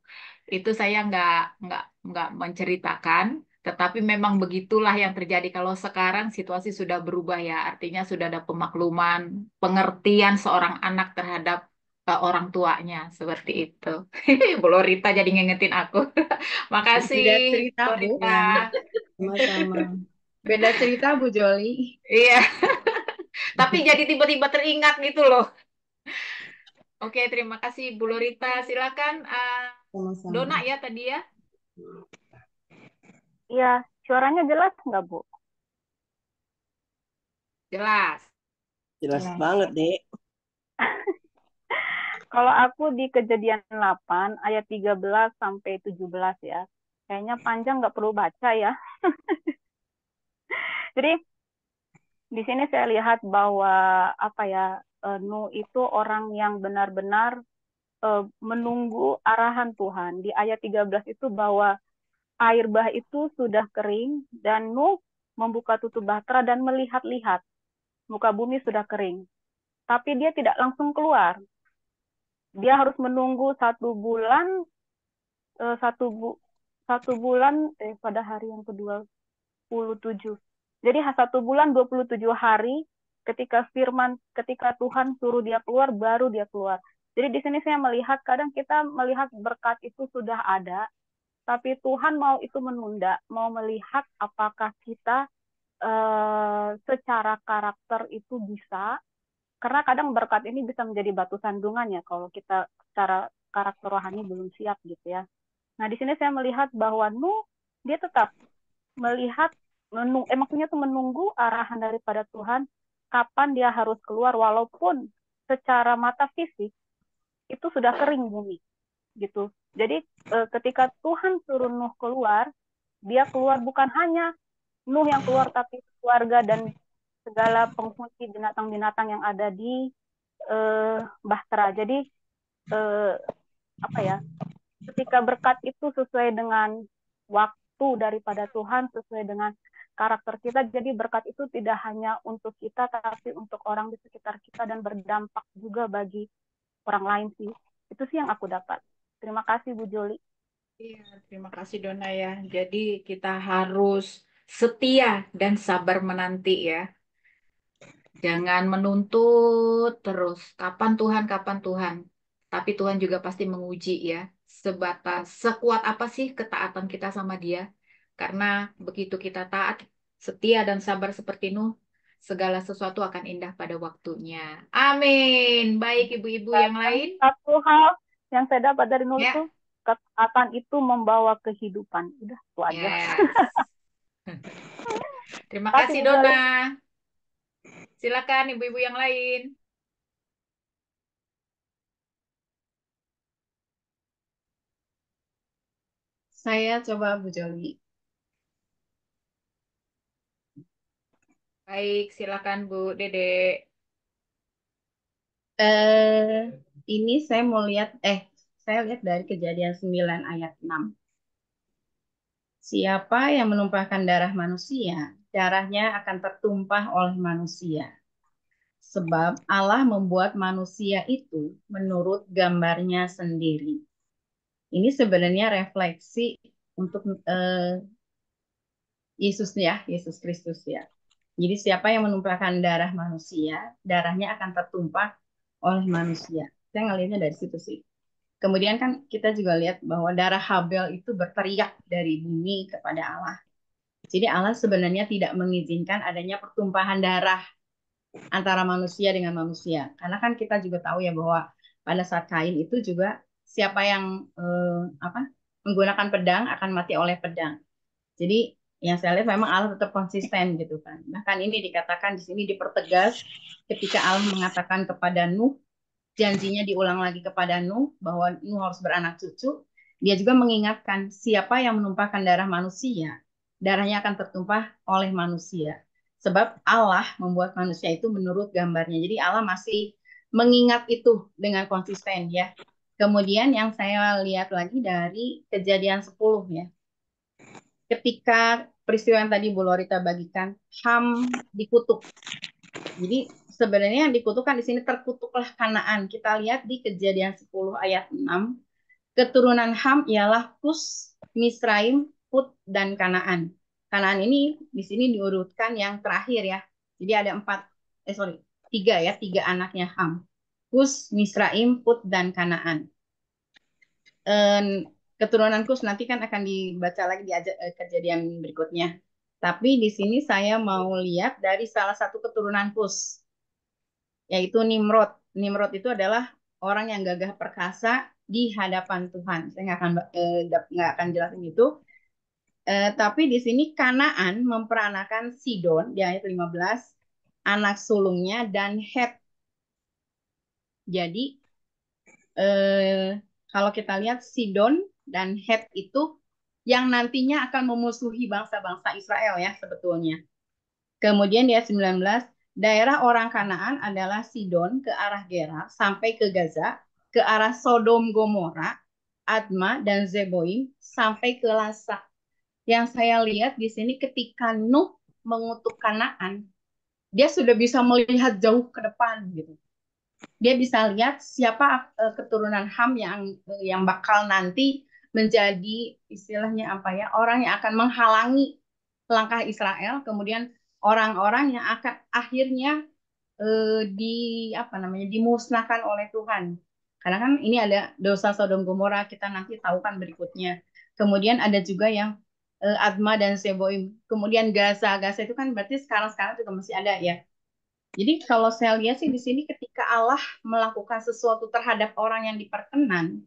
Itu saya nggak menceritakan, tetapi memang begitulah yang terjadi. Kalau sekarang situasi sudah berubah ya, artinya sudah ada pemakluman, pengertian seorang anak terhadap orang tuanya seperti itu. Bu Lorita jadi ngingetin aku. Makasih, Beda cerita, Bu Bu. Lorita. Ya, sama-sama. Beda cerita, Bu Joli. Iya, tapi jadi tiba-tiba teringat gitu loh. Oke, terima kasih Bu Lorita. Silakan Sama-sama. Dona ya tadi ya. Iya, suaranya jelas nggak, Bu? Jelas. Jelas Jelas. banget, Dek. Kalau aku di Kejadian 8 ayat 13 sampai 17 ya. Kayaknya panjang nggak perlu baca ya. Jadi di sini saya lihat bahwa apa ya, Nuh itu orang yang benar-benar menunggu arahan Tuhan. Di ayat 13 itu bahwa air bah itu sudah kering dan Nuh membuka tutup bahtera dan melihat-lihat muka bumi sudah kering. Tapi dia tidak langsung keluar. Dia harus menunggu 1 bulan, satu bulan pada hari yang ke-27. Jadi 1 bulan 27 hari ketika Tuhan suruh dia keluar, baru dia keluar. Jadi di sini saya melihat kadang kita melihat berkat itu sudah ada, tapi Tuhan mau itu menunda, mau melihat apakah kita secara karakter itu bisa, karena kadang berkat ini bisa menjadi batu sandungan ya kalau kita secara karakter rohani belum siap gitu ya. Nah di sini saya melihat bahwa Nuh dia tetap melihat maksudnya tuh menunggu arahan daripada Tuhan kapan dia harus keluar, walaupun secara mata fisik itu sudah kering bumi gitu. Jadi ketika Tuhan suruh Nuh keluar, dia keluar bukan hanya Nuh yang keluar, tapi keluarga dan segala penghuni binatang-binatang yang ada di bahtera. Jadi apa ya? Ketika berkat itu sesuai dengan waktu daripada Tuhan, sesuai dengan karakter kita, jadi berkat itu tidak hanya untuk kita, tapi untuk orang di sekitar kita dan berdampak juga bagi orang lain sih. Itu sih yang aku dapat. Terima kasih Bu Joli. Iya, terima kasih Dona ya. Jadi kita harus setia dan sabar menanti ya. Jangan menuntut terus. Kapan Tuhan, kapan Tuhan. Tapi Tuhan juga pasti menguji ya. Sebatas, sekuat apa sih ketaatan kita sama Dia. Karena begitu kita taat, setia dan sabar seperti Nuh, segala sesuatu akan indah pada waktunya. Amin. Baik ibu-ibu yang lain. Satu hal yang saya dapat dari Nuh Ya. itu, ketaatan itu membawa kehidupan. Udah, itu aja. Yes. Terima kasih Dona. Silakan ibu-ibu yang lain. Saya coba Bu Joli. Baik, silakan Bu Dede. Ini saya mau lihat, saya lihat dari Kejadian 9 ayat 6. Siapa yang menumpahkan darah manusia, darahnya akan tertumpah oleh manusia. Sebab Allah membuat manusia itu menurut gambarnya sendiri. Ini sebenarnya refleksi untuk Yesus ya, Yesus Kristus ya. Jadi siapa yang menumpahkan darah manusia, darahnya akan tertumpah oleh manusia. Saya ngelihatnya dari situ sih. Kemudian kan kita juga lihat bahwa darah Habel itu berteriak dari bumi kepada Allah. Jadi Allah sebenarnya tidak mengizinkan adanya pertumpahan darah antara manusia dengan manusia. Karena kan kita juga tahu ya bahwa pada saat Kain itu juga siapa yang menggunakan pedang akan mati oleh pedang. Jadi yang saya lihat memang Allah tetap konsisten gitu kan. Bahkan ini dikatakan di sini dipertegas ketika Allah mengatakan kepada Nuh, janjinya diulang lagi kepada Nuh bahwa Nuh harus beranak cucu. Dia juga mengingatkan siapa yang menumpahkan darah manusia, darahnya akan tertumpah oleh manusia. Sebab Allah membuat manusia itu menurut gambarnya. Jadi Allah masih mengingat itu dengan konsisten ya. Kemudian yang saya lihat lagi dari Kejadian 10 ya. Ketika peristiwa yang tadi Bu Lorita bagikan, Ham dikutuk. Jadi sebenarnya yang dikutukkan di sini terkutuklah Kanaan. Kita lihat di Kejadian 10 ayat 6. Keturunan Ham ialah Kus, Misraim, Put, dan Kanaan. Kanaan ini di sini diurutkan yang terakhir ya. Jadi ada tiga anaknya Ham. Kus, Misraim, Put, dan Kanaan. Keturunan Kus nanti kan akan dibaca lagi di kejadian berikutnya. Tapi di sini saya mau lihat dari salah satu keturunan Kus, yaitu Nimrod. Nimrod itu adalah orang yang gagah perkasa di hadapan Tuhan. Saya nggak akan jelasin itu. Tapi di sini Kanaan memperanakan Sidon di ayat 15, anak sulungnya, dan Het. Jadi kalau kita lihat Sidon dan Het itu yang nantinya akan memusuhi bangsa-bangsa Israel ya sebetulnya. Kemudian di ayat 19, daerah orang Kanaan adalah Sidon ke arah Gerar sampai ke Gaza, ke arah Sodom Gomora, Adma, dan Zeboim sampai ke Lasa. Yang saya lihat di sini ketika Nuh mengutuk Kanaan, dia sudah bisa melihat jauh ke depan gitu. Dia bisa lihat siapa keturunan Ham yang bakal nanti menjadi istilahnya apa ya, orang yang akan menghalangi langkah Israel, kemudian orang-orang yang akan akhirnya dimusnahkan oleh Tuhan. Karena kan ini ada dosa Sodom Gomora, kita nanti tahu kan berikutnya. Kemudian ada juga yang Adma dan Seboim. Kemudian Gaza itu kan berarti sekarang juga masih ada ya. Jadi kalau saya lihat sih di sini ketika Allah melakukan sesuatu terhadap orang yang diperkenan,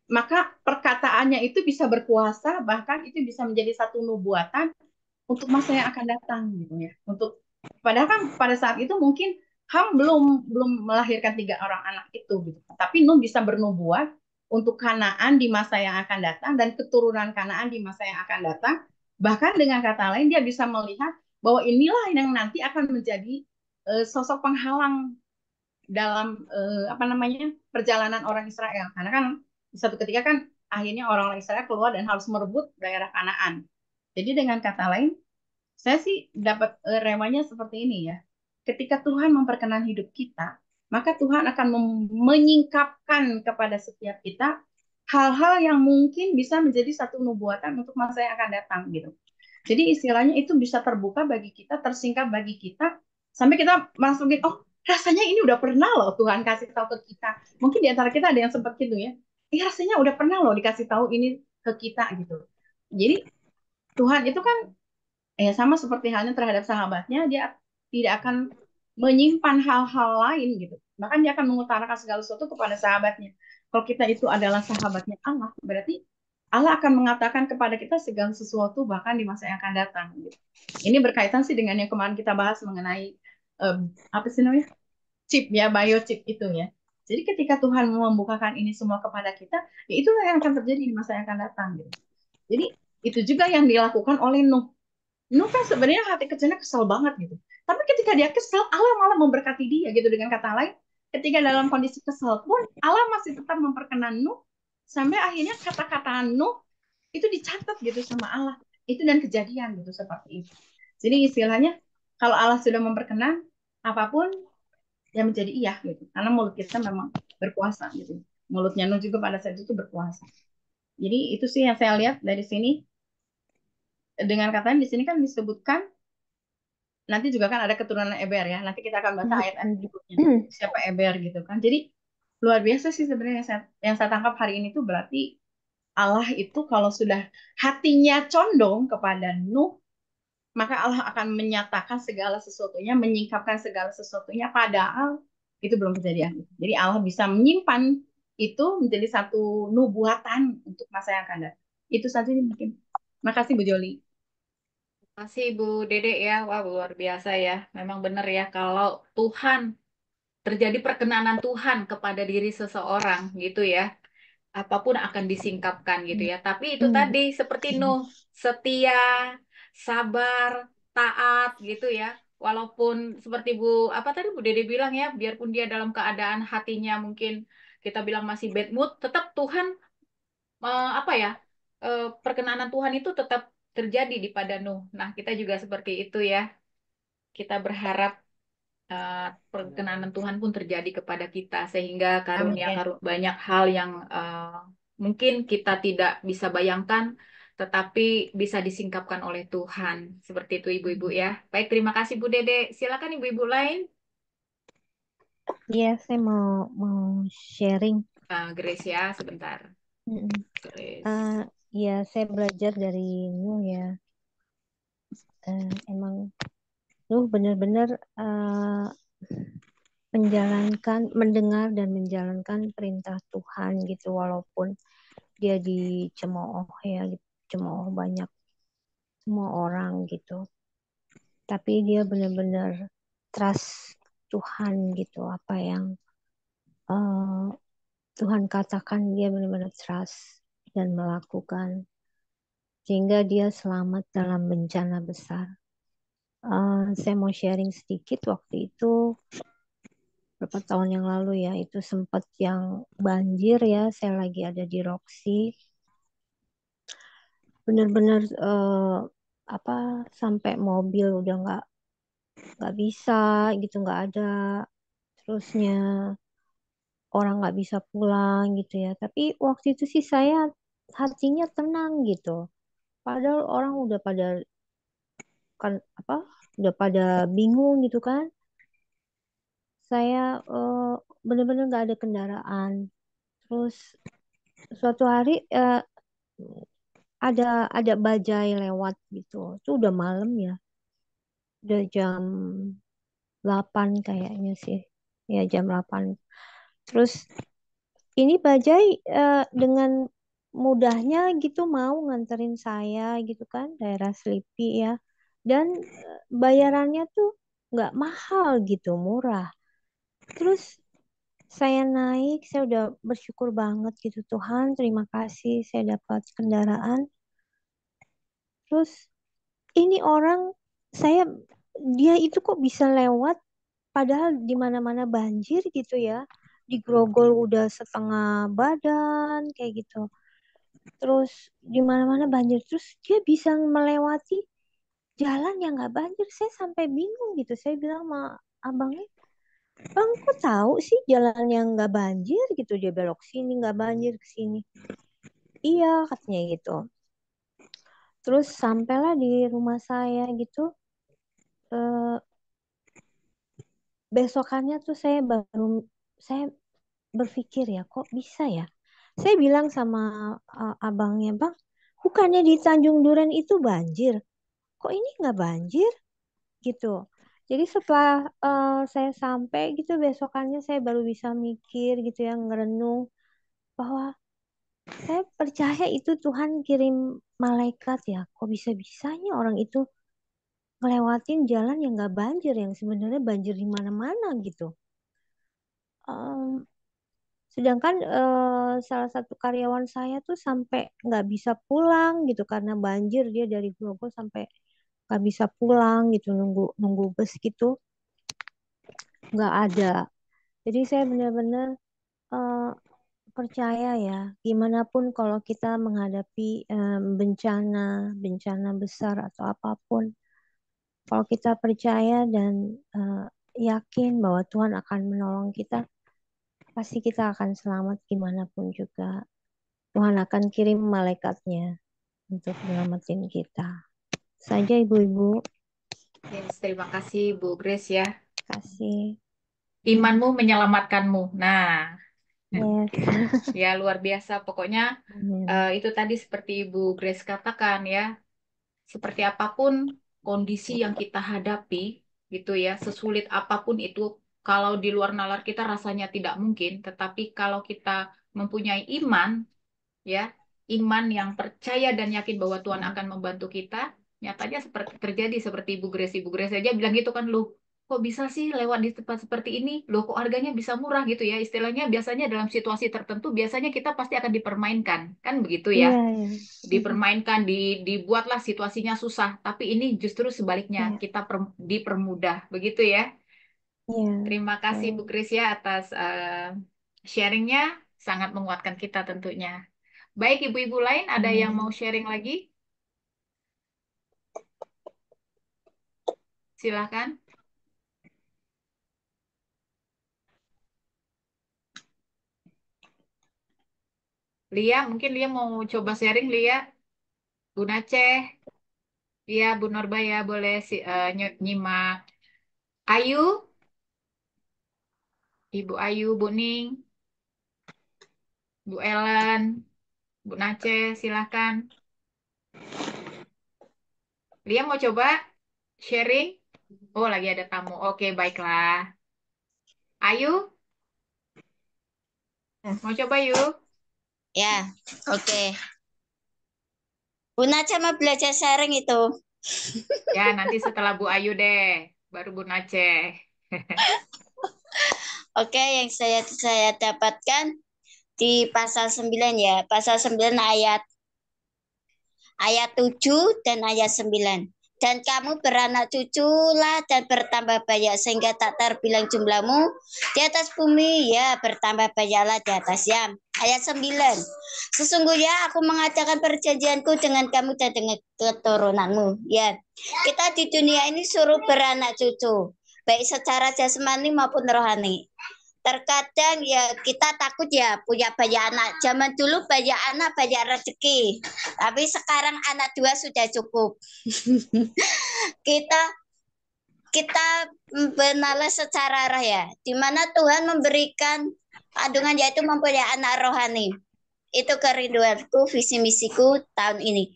maka perkataannya itu bisa berkuasa, bahkan itu bisa menjadi satu nubuatan untuk masa yang akan datang gitu ya. Padahal kan pada saat itu mungkin Ham belum melahirkan 3 orang anak itu gitu. Tapi Nuh bisa bernubuat untuk Kanaan di masa yang akan datang dan keturunan Kanaan di masa yang akan datang. Bahkan dengan kata lain dia bisa melihat bahwa inilah yang nanti akan menjadi sosok penghalang dalam perjalanan orang Israel. Karena kan satu ketika kan akhirnya orang Israel keluar dan harus merebut daerah Kanaan. Jadi dengan kata lain, saya sih dapat remanya seperti ini ya. Ketika Tuhan memperkenan hidup kita, maka Tuhan akan menyingkapkan kepada setiap kita hal-hal yang mungkin bisa menjadi satu nubuatan untuk masa yang akan datang gitu. Jadi istilahnya itu bisa terbuka bagi kita, tersingkap bagi kita, sampai kita masukin, oh rasanya ini udah pernah loh Tuhan kasih tahu ke kita. Mungkin di antara kita ada yang sempat gitu ya. Rasanya udah pernah loh dikasih tahu ini ke kita gitu. Jadi Tuhan itu kan sama seperti halnya terhadap sahabatnya, dia tidak akan menyimpan hal-hal lain gitu. Bahkan dia akan mengutarakan segala sesuatu kepada sahabatnya. Kalau kita itu adalah sahabatnya Allah, berarti Allah akan mengatakan kepada kita segala sesuatu bahkan di masa yang akan datang. Gitu. Ini berkaitan sih dengan yang kemarin kita bahas mengenai apa sih namanya? Chip ya, biochip itu ya. Jadi ketika Tuhan membukakan ini semua kepada kita, ya itulah yang akan terjadi di masa yang akan datang. Gitu. Jadi itu juga yang dilakukan oleh Nuh. Nuh kan sebenarnya hati kecilnya kesel banget gitu. Tapi ketika dia kesel, Allah malah memberkati dia gitu. Dengan kata lain, ketika dalam kondisi kesel pun, Allah masih tetap memperkenan Nuh. Sampai akhirnya kata-kata Nuh itu dicatat gitu sama Allah. Itu dan kejadian gitu seperti itu. Jadi istilahnya, kalau Allah sudah memperkenan, apapun yang menjadi iya gitu. Karena mulut kita memang berkuasa gitu. Mulutnya Nuh juga pada saat itu berkuasa. Jadi itu sih yang saya lihat dari sini. Dengan katanya di sini kan disebutkan nanti juga kan ada keturunan Eber ya. Nanti kita akan baca ayat-ayat berikutnya. Siapa Eber gitu kan. Jadi luar biasa sih sebenarnya yang saya tangkap hari ini tuh berarti Allah itu kalau sudah hatinya condong kepada Nuh, maka Allah akan menyatakan segala sesuatunya, menyingkapkan segala sesuatunya, padahal itu belum kejadian. Jadi Allah bisa menyimpan itu menjadi satu nubuatan untuk masa yang akan datang. Itu saja mungkin. Makasih Bu Joli. Makasih Bu Dede ya, wah luar biasa ya. Memang benar ya kalau Tuhan terjadi perkenanan Tuhan kepada diri seseorang gitu ya. apapun akan disingkapkan gitu ya. Tapi itu Hmm. tadi seperti Nuh, setia, sabar, taat gitu ya. Walaupun seperti apa tadi Bu Dede bilang ya, biarpun dia dalam keadaan hatinya mungkin kita bilang masih bad mood, tetap Tuhan apa ya, perkenanan Tuhan itu tetap terjadi di pada Nuh. Nah, kita juga seperti itu ya. Kita berharap perkenanan Tuhan pun terjadi kepada kita sehingga karunia Amin. banyak hal yang mungkin kita tidak bisa bayangkan tetapi bisa disingkapkan oleh Tuhan. Seperti itu ibu-ibu ya. Baik, terima kasih Bu Dede. Silakan ibu-ibu lain. Iya, saya mau sharing. Grace ya, sebentar. Mm-mm. Grace. Ya, saya belajar dari Nuh ya. Emang Nuh benar-benar mendengar dan menjalankan perintah Tuhan gitu, walaupun dia dicemooh ya, dicemooh banyak semua orang gitu. Tapi dia benar-benar trust Tuhan gitu, apa yang Tuhan katakan dia benar-benar trust dan melakukan sehingga dia selamat dalam bencana besar. Saya mau sharing sedikit waktu itu beberapa tahun yang lalu ya, itu sempat yang banjir ya, saya lagi ada di Roxy, benar-benar apa sampai mobil udah nggak bisa gitu, nggak ada, terusnya orang nggak bisa pulang gitu ya. Tapi waktu itu sih saya hatinya tenang gitu. Padahal orang udah pada kan apa udah pada bingung gitu kan. Saya benar-benar nggak ada kendaraan. Terus suatu hari ada bajai lewat gitu. Itu udah malam ya. Udah jam 8 kayaknya sih. Ya jam 8. Terus ini bajai dengan mudahnya gitu mau nganterin saya gitu kan daerah Selipi ya. Dan bayarannya tuh nggak mahal gitu, murah. Terus saya naik, saya udah bersyukur banget gitu, Tuhan, terima kasih saya dapat kendaraan. Terus ini orang, saya dia itu kok bisa lewat padahal di mana-mana banjir gitu ya. Di Grogol udah setengah badan kayak gitu. Terus di mana-mana banjir, terus dia bisa melewati jalan yang nggak banjir. Saya sampai bingung gitu. Saya bilang sama abangnya, Bang, kok tahu sih jalan yang nggak banjir gitu? Dia belok sini nggak banjir ke sini. Iya, katanya gitu. Terus sampailah di rumah saya gitu. Eh, Besokannya tuh saya berpikir ya, kok bisa ya? Saya bilang sama abangnya, Bang, bukannya di Tanjung Duren itu banjir? Kok ini nggak banjir? Gitu. Jadi setelah saya sampai gitu besokannya saya baru bisa mikir gitu ya, ngerenung bahwa saya percaya itu Tuhan kirim malaikat ya. Kok bisa-bisanya orang itu ngelewatin jalan yang nggak banjir, yang sebenarnya banjir di mana-mana gitu. Em, Sedangkan salah satu karyawan saya tuh sampai nggak bisa pulang gitu karena banjir, dia dari Grogol sampai nggak bisa pulang gitu, nunggu nunggu bus gitu nggak ada. Jadi saya benar-benar eh, percaya ya, gimana pun kalau kita menghadapi bencana, bencana besar atau apapun, kalau kita percaya dan yakin bahwa Tuhan akan menolong kita, pasti kita akan selamat gimana pun juga. Tuhan akan kirim malaikatnya untuk menyelamatin kita. Saja ibu-ibu. Yes, terima kasih Bu Grace ya. Kasih. Imanmu menyelamatkanmu. Nah, Yes. ya luar biasa. Pokoknya Amin. itu tadi seperti Ibu Grace katakan ya, seperti apapun kondisi yang kita hadapi gitu ya, sesulit apapun itu, kalau di luar nalar kita rasanya tidak mungkin, tetapi kalau kita mempunyai iman ya, iman yang percaya dan yakin bahwa Tuhan akan membantu kita, nyatanya seperti terjadi seperti Ibu Grace. Ibu Grace aja bilang gitu kan, lu kok bisa sih lewat di tempat seperti ini? Loh, kok harganya bisa murah gitu ya? Istilahnya biasanya dalam situasi tertentu biasanya kita pasti akan dipermainkan, kan begitu ya? Iya, iya. Dipermainkan, dibuatlah situasinya susah. Tapi ini justru sebaliknya, Iya, kita dipermudah, begitu ya? iya. Terima kasih Bu Betul. Krisya atas sharingnya, sangat menguatkan kita tentunya. Baik, ibu-ibu lain ada yang mau sharing lagi? Silakan. Lia, mungkin Lia mau coba sharing, Lia. Bu Aceh, Lia, Bu Norbaya, boleh nyimak. Ayu, Ibu Ayu, Bu Ning, Bu Ellen, Bu Aceh, silakan. Lia mau coba sharing? Oh, lagi ada tamu. Oke, baiklah. Ayu, mau coba yuk? Ya, oke. Bu Naca mau belajar sharing itu. Ya, nanti setelah Bu Ayu deh, baru Bu Aceh. Oke, yang saya dapatkan di pasal 9 ya. Pasal 9 ayat 7 dan ayat 9. Dan kamu beranak cuculah dan bertambah banyak sehingga tak terbilang jumlahmu di atas bumi, ya bertambah banyaklah di atas yam. Ayat 9. Sesungguhnya aku mengadakan perjanjianku dengan kamu dan dengan keturunanmu. Ya, kita di dunia ini suruh beranak cucu, baik secara jasmani maupun rohani. Terkadang ya kita takut ya punya banyak anak. Zaman dulu banyak anak banyak rezeki. Tapi sekarang anak 2 sudah cukup. kita kita benalah secara roh ya. Di mana Tuhan memberikan kandungan yaitu mempunyai anak rohani. Itu kerinduanku, visi misiku tahun ini.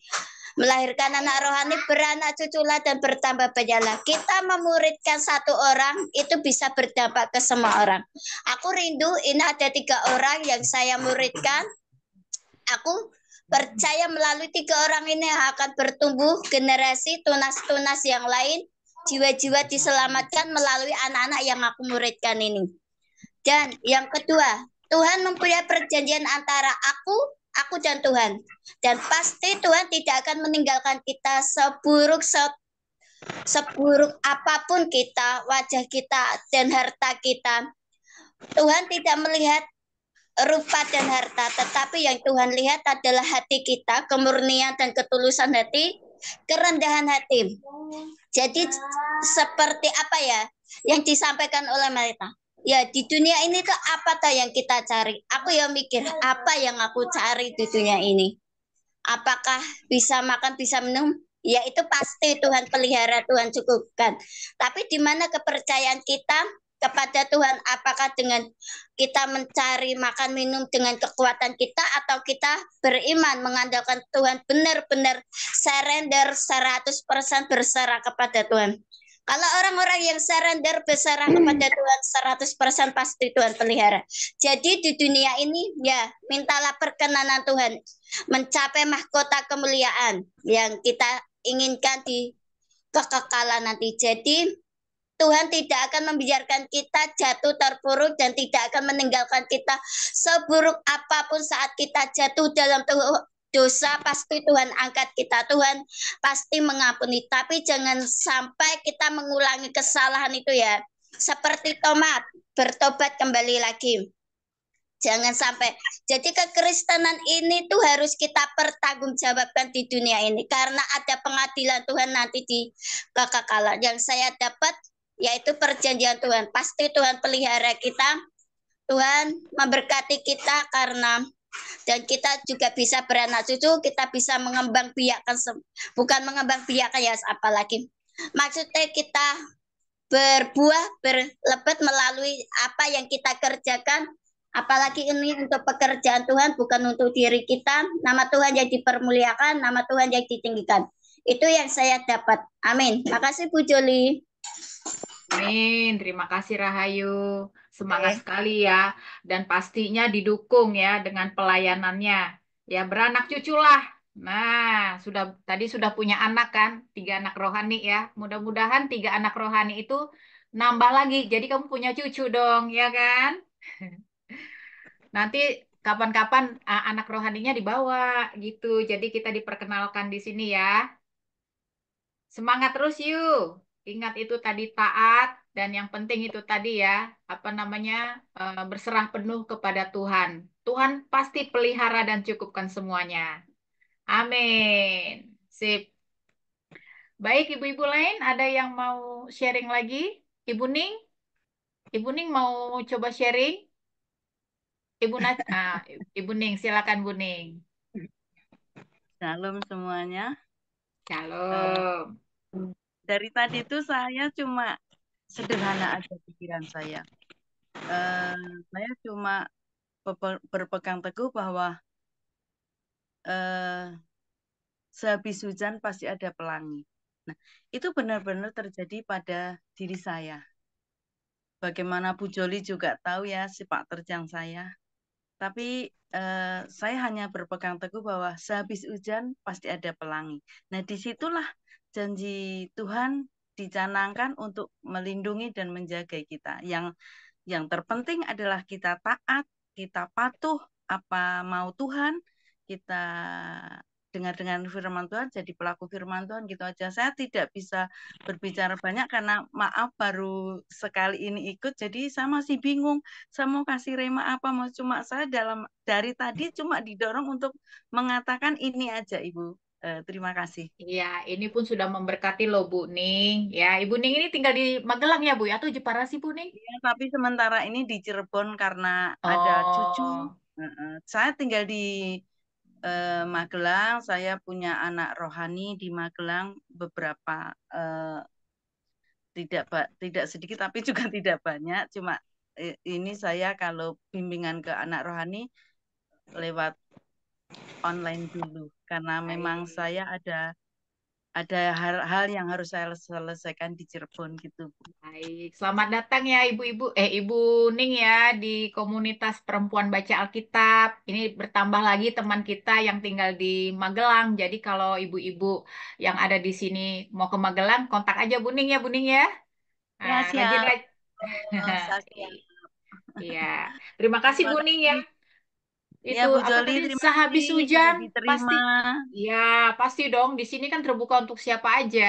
Melahirkan anak rohani, beranak cuculah dan bertambah banyaklah. Kita memuridkan satu orang, itu bisa berdampak ke semua orang. Aku rindu, ini ada 3 orang yang saya muridkan. Aku percaya melalui 3 orang ini akan bertumbuh generasi tunas-tunas yang lain. Jiwa-jiwa diselamatkan melalui anak-anak yang aku muridkan ini. Dan yang kedua, Tuhan mempunyai perjanjian antara aku dan Tuhan. Dan pasti Tuhan tidak akan meninggalkan kita seburuk apapun kita, wajah kita dan harta kita. Tuhan tidak melihat rupa dan harta, tetapi yang Tuhan lihat adalah hati kita, kemurnian dan ketulusan hati, kerendahan hati. Jadi seperti apa ya yang disampaikan oleh Marita? Ya di dunia ini tuh apa tuh yang kita cari? Aku yang mikir apa yang aku cari di dunia ini. Apakah bisa makan, bisa minum? Ya itu pasti Tuhan pelihara, Tuhan cukupkan. Tapi di mana kepercayaan kita kepada Tuhan? Apakah dengan kita mencari makan minum dengan kekuatan kita atau kita beriman mengandalkan Tuhan benar-benar surrender 100% berserah kepada Tuhan? Kalau orang-orang yang surrender berserah kepada Tuhan 100% pasti Tuhan pelihara. Jadi di dunia ini ya mintalah perkenanan Tuhan mencapai mahkota kemuliaan yang kita inginkan di kekekalan nanti. Jadi Tuhan tidak akan membiarkan kita jatuh terpuruk dan tidak akan meninggalkan kita seburuk apapun saat kita jatuh dalam dosa. Pasti Tuhan angkat kita, Tuhan pasti mengampuni. Tapi jangan sampai kita mengulangi kesalahan itu ya. Seperti tomat, bertobat kembali lagi. Jangan sampai. Jadi kekristenan ini tuh harus kita pertanggungjawabkan di dunia ini. Karena ada pengadilan Tuhan nanti di kekekalan. Yang saya dapat yaitu perjanjian Tuhan. Pasti Tuhan pelihara kita. Tuhan memberkati kita karena dan kita juga bisa beranak cucu, kita bisa mengembang biakan, bukan mengembang biakan ya apalagi. Maksudnya kita berbuah, berlebat melalui apa yang kita kerjakan. Apalagi ini untuk pekerjaan Tuhan, bukan untuk diri kita. Nama Tuhan yang dipermuliakan, nama Tuhan yang ditinggikan. Itu yang saya dapat. Amin. Makasih Bu Joli. Amin, terima kasih Rahayu. Semangat sekali ya. Dan pastinya didukung ya dengan pelayanannya. Ya beranak cuculah. Nah, tadi sudah punya anak kan? 3 anak rohani ya. Mudah-mudahan 3 anak rohani itu nambah lagi. Jadi kamu punya cucu dong, ya kan? Nanti kapan-kapan anak rohaninya dibawa gitu. Jadi kita diperkenalkan di sini ya. Semangat terus yuk. Ingat itu tadi taat dan yang penting itu tadi ya, apa namanya? Berserah penuh kepada Tuhan. Tuhan pasti pelihara dan cukupkan semuanya. Amin. Sip. Baik, ibu-ibu lain ada yang mau sharing lagi? Ibu Ning? Ibu Ning mau coba sharing? Ibu Ning, silakan Bu Ning. Shalom semuanya. Shalom. Dari tadi itu saya cuma sederhana aja pikiran saya. Saya cuma berpegang teguh bahwa sehabis hujan pasti ada pelangi. Nah, itu benar-benar terjadi pada diri saya. Bagaimana Bu Joli juga tahu ya sepak terjang saya. Tapi saya hanya berpegang teguh bahwa sehabis hujan pasti ada pelangi. Nah, disitulah janji Tuhan dicanangkan untuk melindungi dan menjaga kita. Yang terpenting adalah kita taat, kita patuh apa mau Tuhan, kita dengar dengan firman Tuhan, jadi pelaku firman Tuhan gitu aja. Saya tidak bisa berbicara banyak karena maaf baru sekali ini ikut, jadi saya masih bingung. Saya mau kasih rema apa, mau cuma saya dari tadi cuma didorong untuk mengatakan ini aja, Ibu. Terima kasih. Iya, ini pun sudah memberkati loh Bu Ning. Ya, Ibu Ning ini tinggal di Magelang ya Bu ya, atau Jepara sih Bu Ning? Ya, tapi sementara ini di Cirebon karena ada cucu. Saya tinggal di Magelang, saya punya anak rohani di Magelang beberapa tidak sedikit tapi juga tidak banyak. Cuma ini saya kalau bimbingan ke anak rohani lewat online dulu karena memang saya ada hal-hal yang harus saya selesaikan di Cirebon gitu, Bu. Baik, selamat datang ya Ibu Ning ya di komunitas perempuan baca Alkitab. Ini bertambah lagi teman kita yang tinggal di Magelang. Jadi kalau ibu-ibu yang ada di sini mau ke Magelang, kontak aja Bu Ning ya. Ya, siap. Rajin-rajin. Saya siap. Iya, terima kasih Bu Ning ya. Ya, Itu Bu apa Joli, tadi terima sehabis kasih hujan sudah pasti diterima. ya pasti dong di sini kan terbuka untuk siapa aja.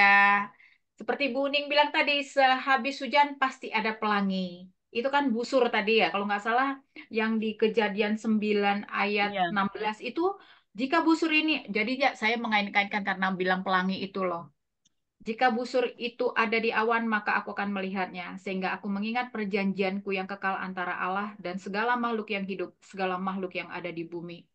Seperti Bu Ning bilang tadi sehabis hujan pasti ada pelangi. Itu kan busur tadi ya kalau nggak salah yang di Kejadian 9 ayat Iya. 16 itu jika busur ini jadi ya saya mengait-kaitkan karena bilang pelangi itu loh. Jika busur itu ada di awan, maka aku akan melihatnya, sehingga aku mengingat perjanjianku yang kekal antara Allah dan segala makhluk yang hidup, segala makhluk yang ada di bumi.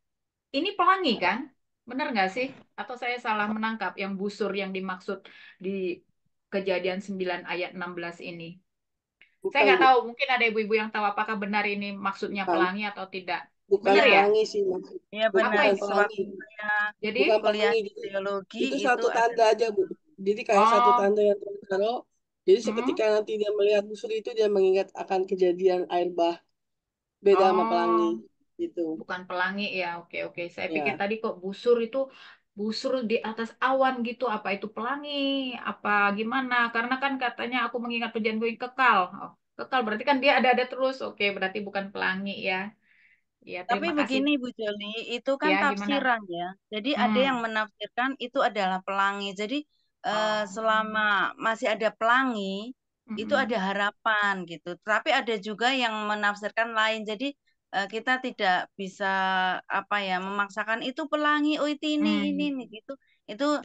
Ini pelangi kan? Benar nggak sih? Atau saya salah menangkap yang busur yang dimaksud di Kejadian 9 ayat 16 ini? Saya Bukan, nggak Bu. tahu, mungkin ada ibu-ibu yang tahu apakah benar ini maksudnya Bukan. pelangi atau tidak. Bukan Benar ya? pelangi sih, maksud. Iya Bukan benar. Apa itu? pelangi. Saya Jadi, Bukan kuliah pelangi. di teologi Itu itu satu ada. tanda aja, Bu. Jadi kayak satu oh, tanda yang Tuhan taruh. Jadi seketika nanti dia melihat busur itu, dia mengingat akan kejadian air bah. Beda sama pelangi. oh. Gitu. Bukan pelangi ya, oke. Saya pikir Ya. tadi kok busur itu busur di atas awan gitu. Apa itu pelangi? Apa gimana? Karena kan katanya aku mengingat perjanjianku yang kekal. Oh, kekal berarti kan dia ada terus. Oke, berarti bukan pelangi ya. Ya, Tapi terima kasih. begini Bu Joli, itu kan Ya, gimana? tafsiran ya. Jadi ada yang menafsirkan itu adalah pelangi. Jadi selama masih ada pelangi, itu ada harapan gitu. Tapi ada juga yang menafsirkan lain. Jadi kita tidak bisa apa ya memaksakan itu pelangi, oh itu ini gitu. Itu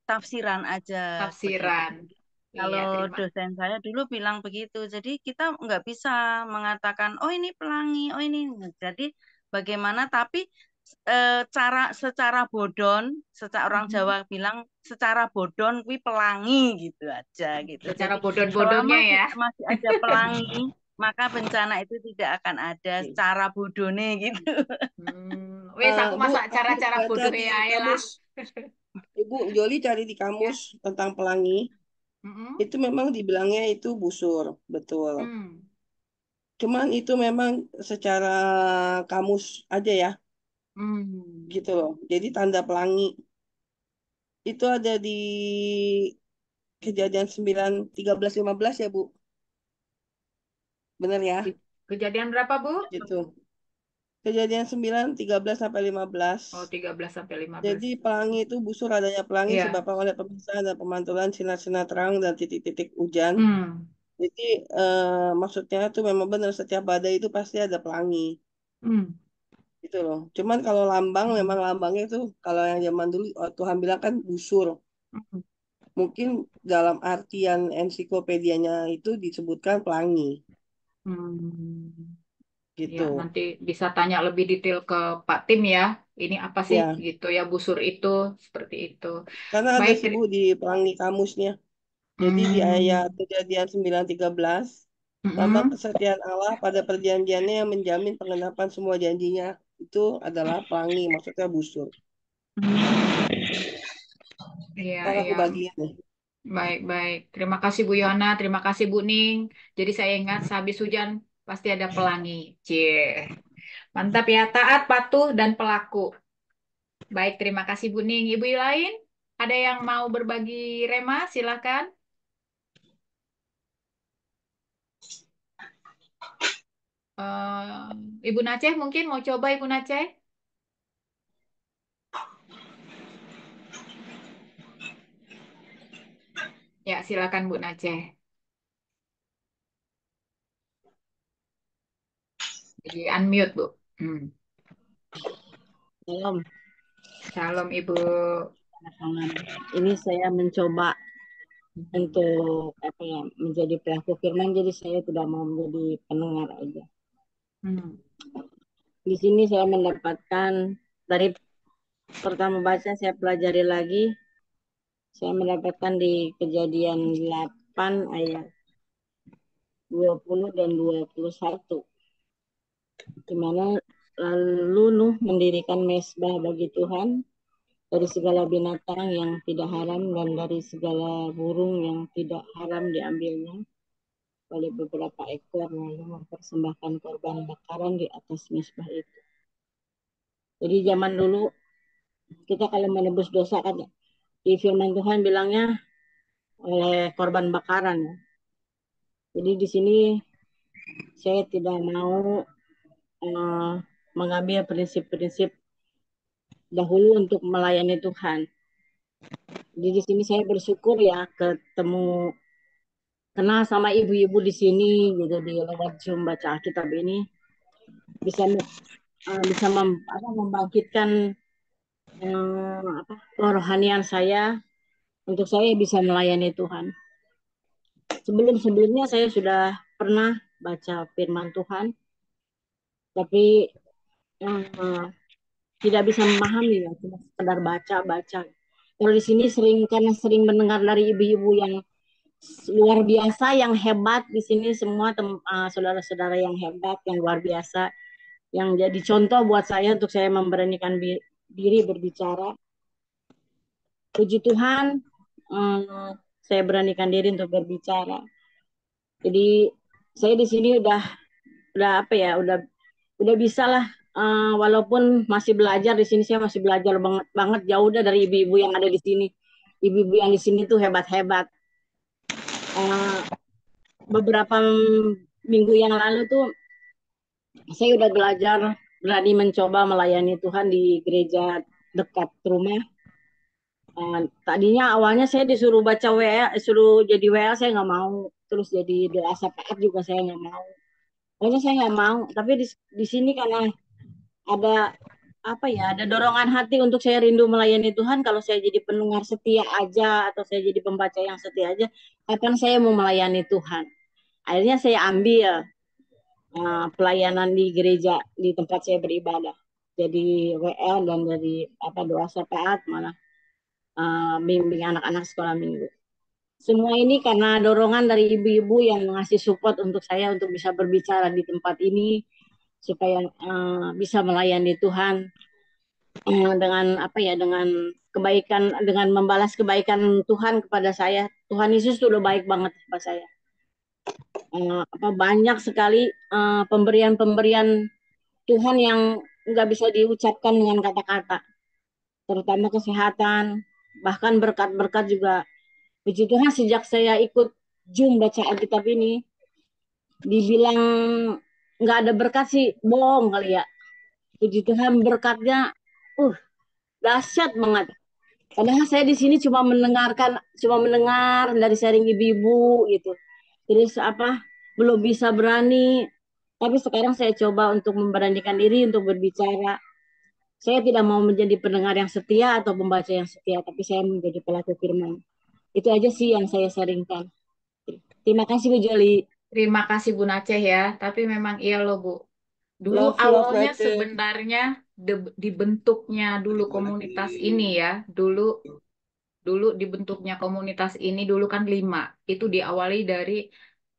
tafsiran aja begitu. Tafsiran. Iya, Kalau terima. dosen saya dulu bilang begitu, jadi kita nggak bisa mengatakan, oh ini pelangi, oh ini. Jadi bagaimana? Tapi secara bodon, secara orang Jawa bilang secara bodon, kui pelangi gitu aja gitu. Secara Jadi selama bodon-bodonnya ya. masih ada pelangi, maka bencana itu tidak akan ada secara bodone gitu. Wes aku Bu, masuk aku cara-cara baca bodoh di ya lah. kamus. Ibu Joli cari di kamus tentang pelangi. Itu memang dibilangnya itu busur, betul. Cuman itu memang secara kamus aja ya, gitu loh. Jadi tanda pelangi itu ada di Kejadian 9, 13, 15 ya, Bu. Bener ya? Kejadian berapa, Bu? Gitu. Kejadian 9, 13 sampai 15. Oh, 13 sampai 15. Jadi pelangi itu busur adanya pelangi Iya. sebabkan oleh pemisahan dan pemantulan sinar-sinar terang dan titik-titik hujan. Jadi maksudnya itu memang benar setiap badai itu pasti ada pelangi. Gitu loh. Cuman kalau lambang memang lambangnya itu kalau yang zaman dulu Tuhan bilang kan busur. Mungkin dalam artian ensiklopedianya itu disebutkan pelangi. Gitu. Ya, nanti bisa tanya lebih detail ke Pak Tim ya. Ini apa sih Ya. gitu ya busur itu seperti itu. Karena ada Baik, sih Bu di pelangi kamusnya. Jadi di ayat Kejadian 9:13 lambang kesetiaan Allah pada perjanjiannya yang menjamin pengenapan semua janjinya itu adalah pelangi, maksudnya busur. Iya, Ntar aku iya. bagiin nih. Baik. Terima kasih Bu Yona, terima kasih Bu Ning. Jadi saya ingat sehabis hujan pasti ada pelangi. Cie. Mantap ya, taat, patuh, dan pelaku. Baik, terima kasih Bu Ning. Ibu lain, ada yang mau berbagi rema? Silakan. Ibu Naceh mungkin mau coba Ibu Naceh? Ya, silakan Bu Naceh. Jadi unmute Bu. Shalom. Shalom Ibu. Ini saya mencoba untuk apa ya menjadi pelaku firman, jadi saya tidak mau menjadi pendengar aja. Di sini saya mendapatkan dari pertama baca saya pelajari lagi, saya mendapatkan di Kejadian 8 ayat 20 dan 21. Di mana lalu Nuh mendirikan mezbah bagi Tuhan dari segala binatang yang tidak haram dan dari segala burung yang tidak haram diambilnya oleh beberapa ekor, lalu mempersembahkan korban bakaran di atas mezbah itu. Jadi zaman dulu kita kalau menebus dosa kan di firman Tuhan bilangnya oleh korban bakaran. Jadi di sini saya tidak mau mengambil prinsip-prinsip dahulu untuk melayani Tuhan. Jadi di sini saya bersyukur ya kenal sama ibu-ibu di sini gitu di lewat Zoom baca Alkitab ini bisa membangkitkan kerohanian saya untuk saya bisa melayani Tuhan. Sebelumnya saya sudah pernah baca firman Tuhan, tapi tidak bisa memahami ya, cuma sekedar baca. Kalau di sini karena sering mendengar dari ibu-ibu yang luar biasa, yang hebat di sini semua saudara-saudara yang hebat, yang luar biasa, yang jadi contoh buat saya untuk saya memberanikan diri berbicara. Puji Tuhan, saya beranikan diri untuk berbicara. Jadi saya di sini udah bisa lah, walaupun masih belajar di sini, saya masih belajar banget jauh udah dari ibu-ibu yang ada di sini. Ibu-ibu yang di sini tuh hebat-hebat. Beberapa minggu yang lalu tuh saya udah belajar berani mencoba melayani Tuhan di gereja dekat rumah. Tadinya awalnya saya disuruh baca WA, suruh jadi WA saya nggak mau, terus jadi doa syafaat juga saya nggak mau. Pokoknya saya nggak mau, tapi di sini karena ada ada dorongan hati untuk saya rindu melayani Tuhan. Kalau saya jadi pendengar setia aja atau saya jadi pembaca yang setia aja, kapan saya mau melayani Tuhan? Akhirnya saya ambil pelayanan di gereja di tempat saya beribadah. Jadi WL dan dari doa syafaat, malah bimbing anak-anak sekolah minggu. Semua ini karena dorongan dari ibu-ibu yang ngasih support untuk saya untuk bisa berbicara di tempat ini supaya bisa melayani Tuhan dengan dengan kebaikan, dengan membalas kebaikan Tuhan kepada saya. Tuhan Yesus tuh udah baik banget kepada saya. Banyak sekali pemberian Tuhan yang nggak bisa diucapkan dengan kata-kata, terutama kesehatan, bahkan berkat-berkat juga. Puji Tuhan, sejak saya ikut Zoom baca Alkitab ini, dibilang nggak ada berkat sih bohong kali ya. Puji Tuhan berkatnya dahsyat banget. Padahal saya di sini cuma mendengar dari sharing ibu-ibu gitu. Terus belum bisa berani. Tapi sekarang saya coba untuk memberanikan diri untuk berbicara. Saya tidak mau menjadi pendengar yang setia atau pembaca yang setia, tapi saya menjadi pelaku firman. Itu aja sih yang saya sharingkan. Terima kasih Bu Joli. Terima kasih Bu Aceh ya. Tapi memang iya loh Bu. Dulu Love awalnya Nace. sebenarnya dibentuknya dulu komunitas ini ya. Dulu dibentuknya komunitas ini dulu kan 5. Itu diawali dari,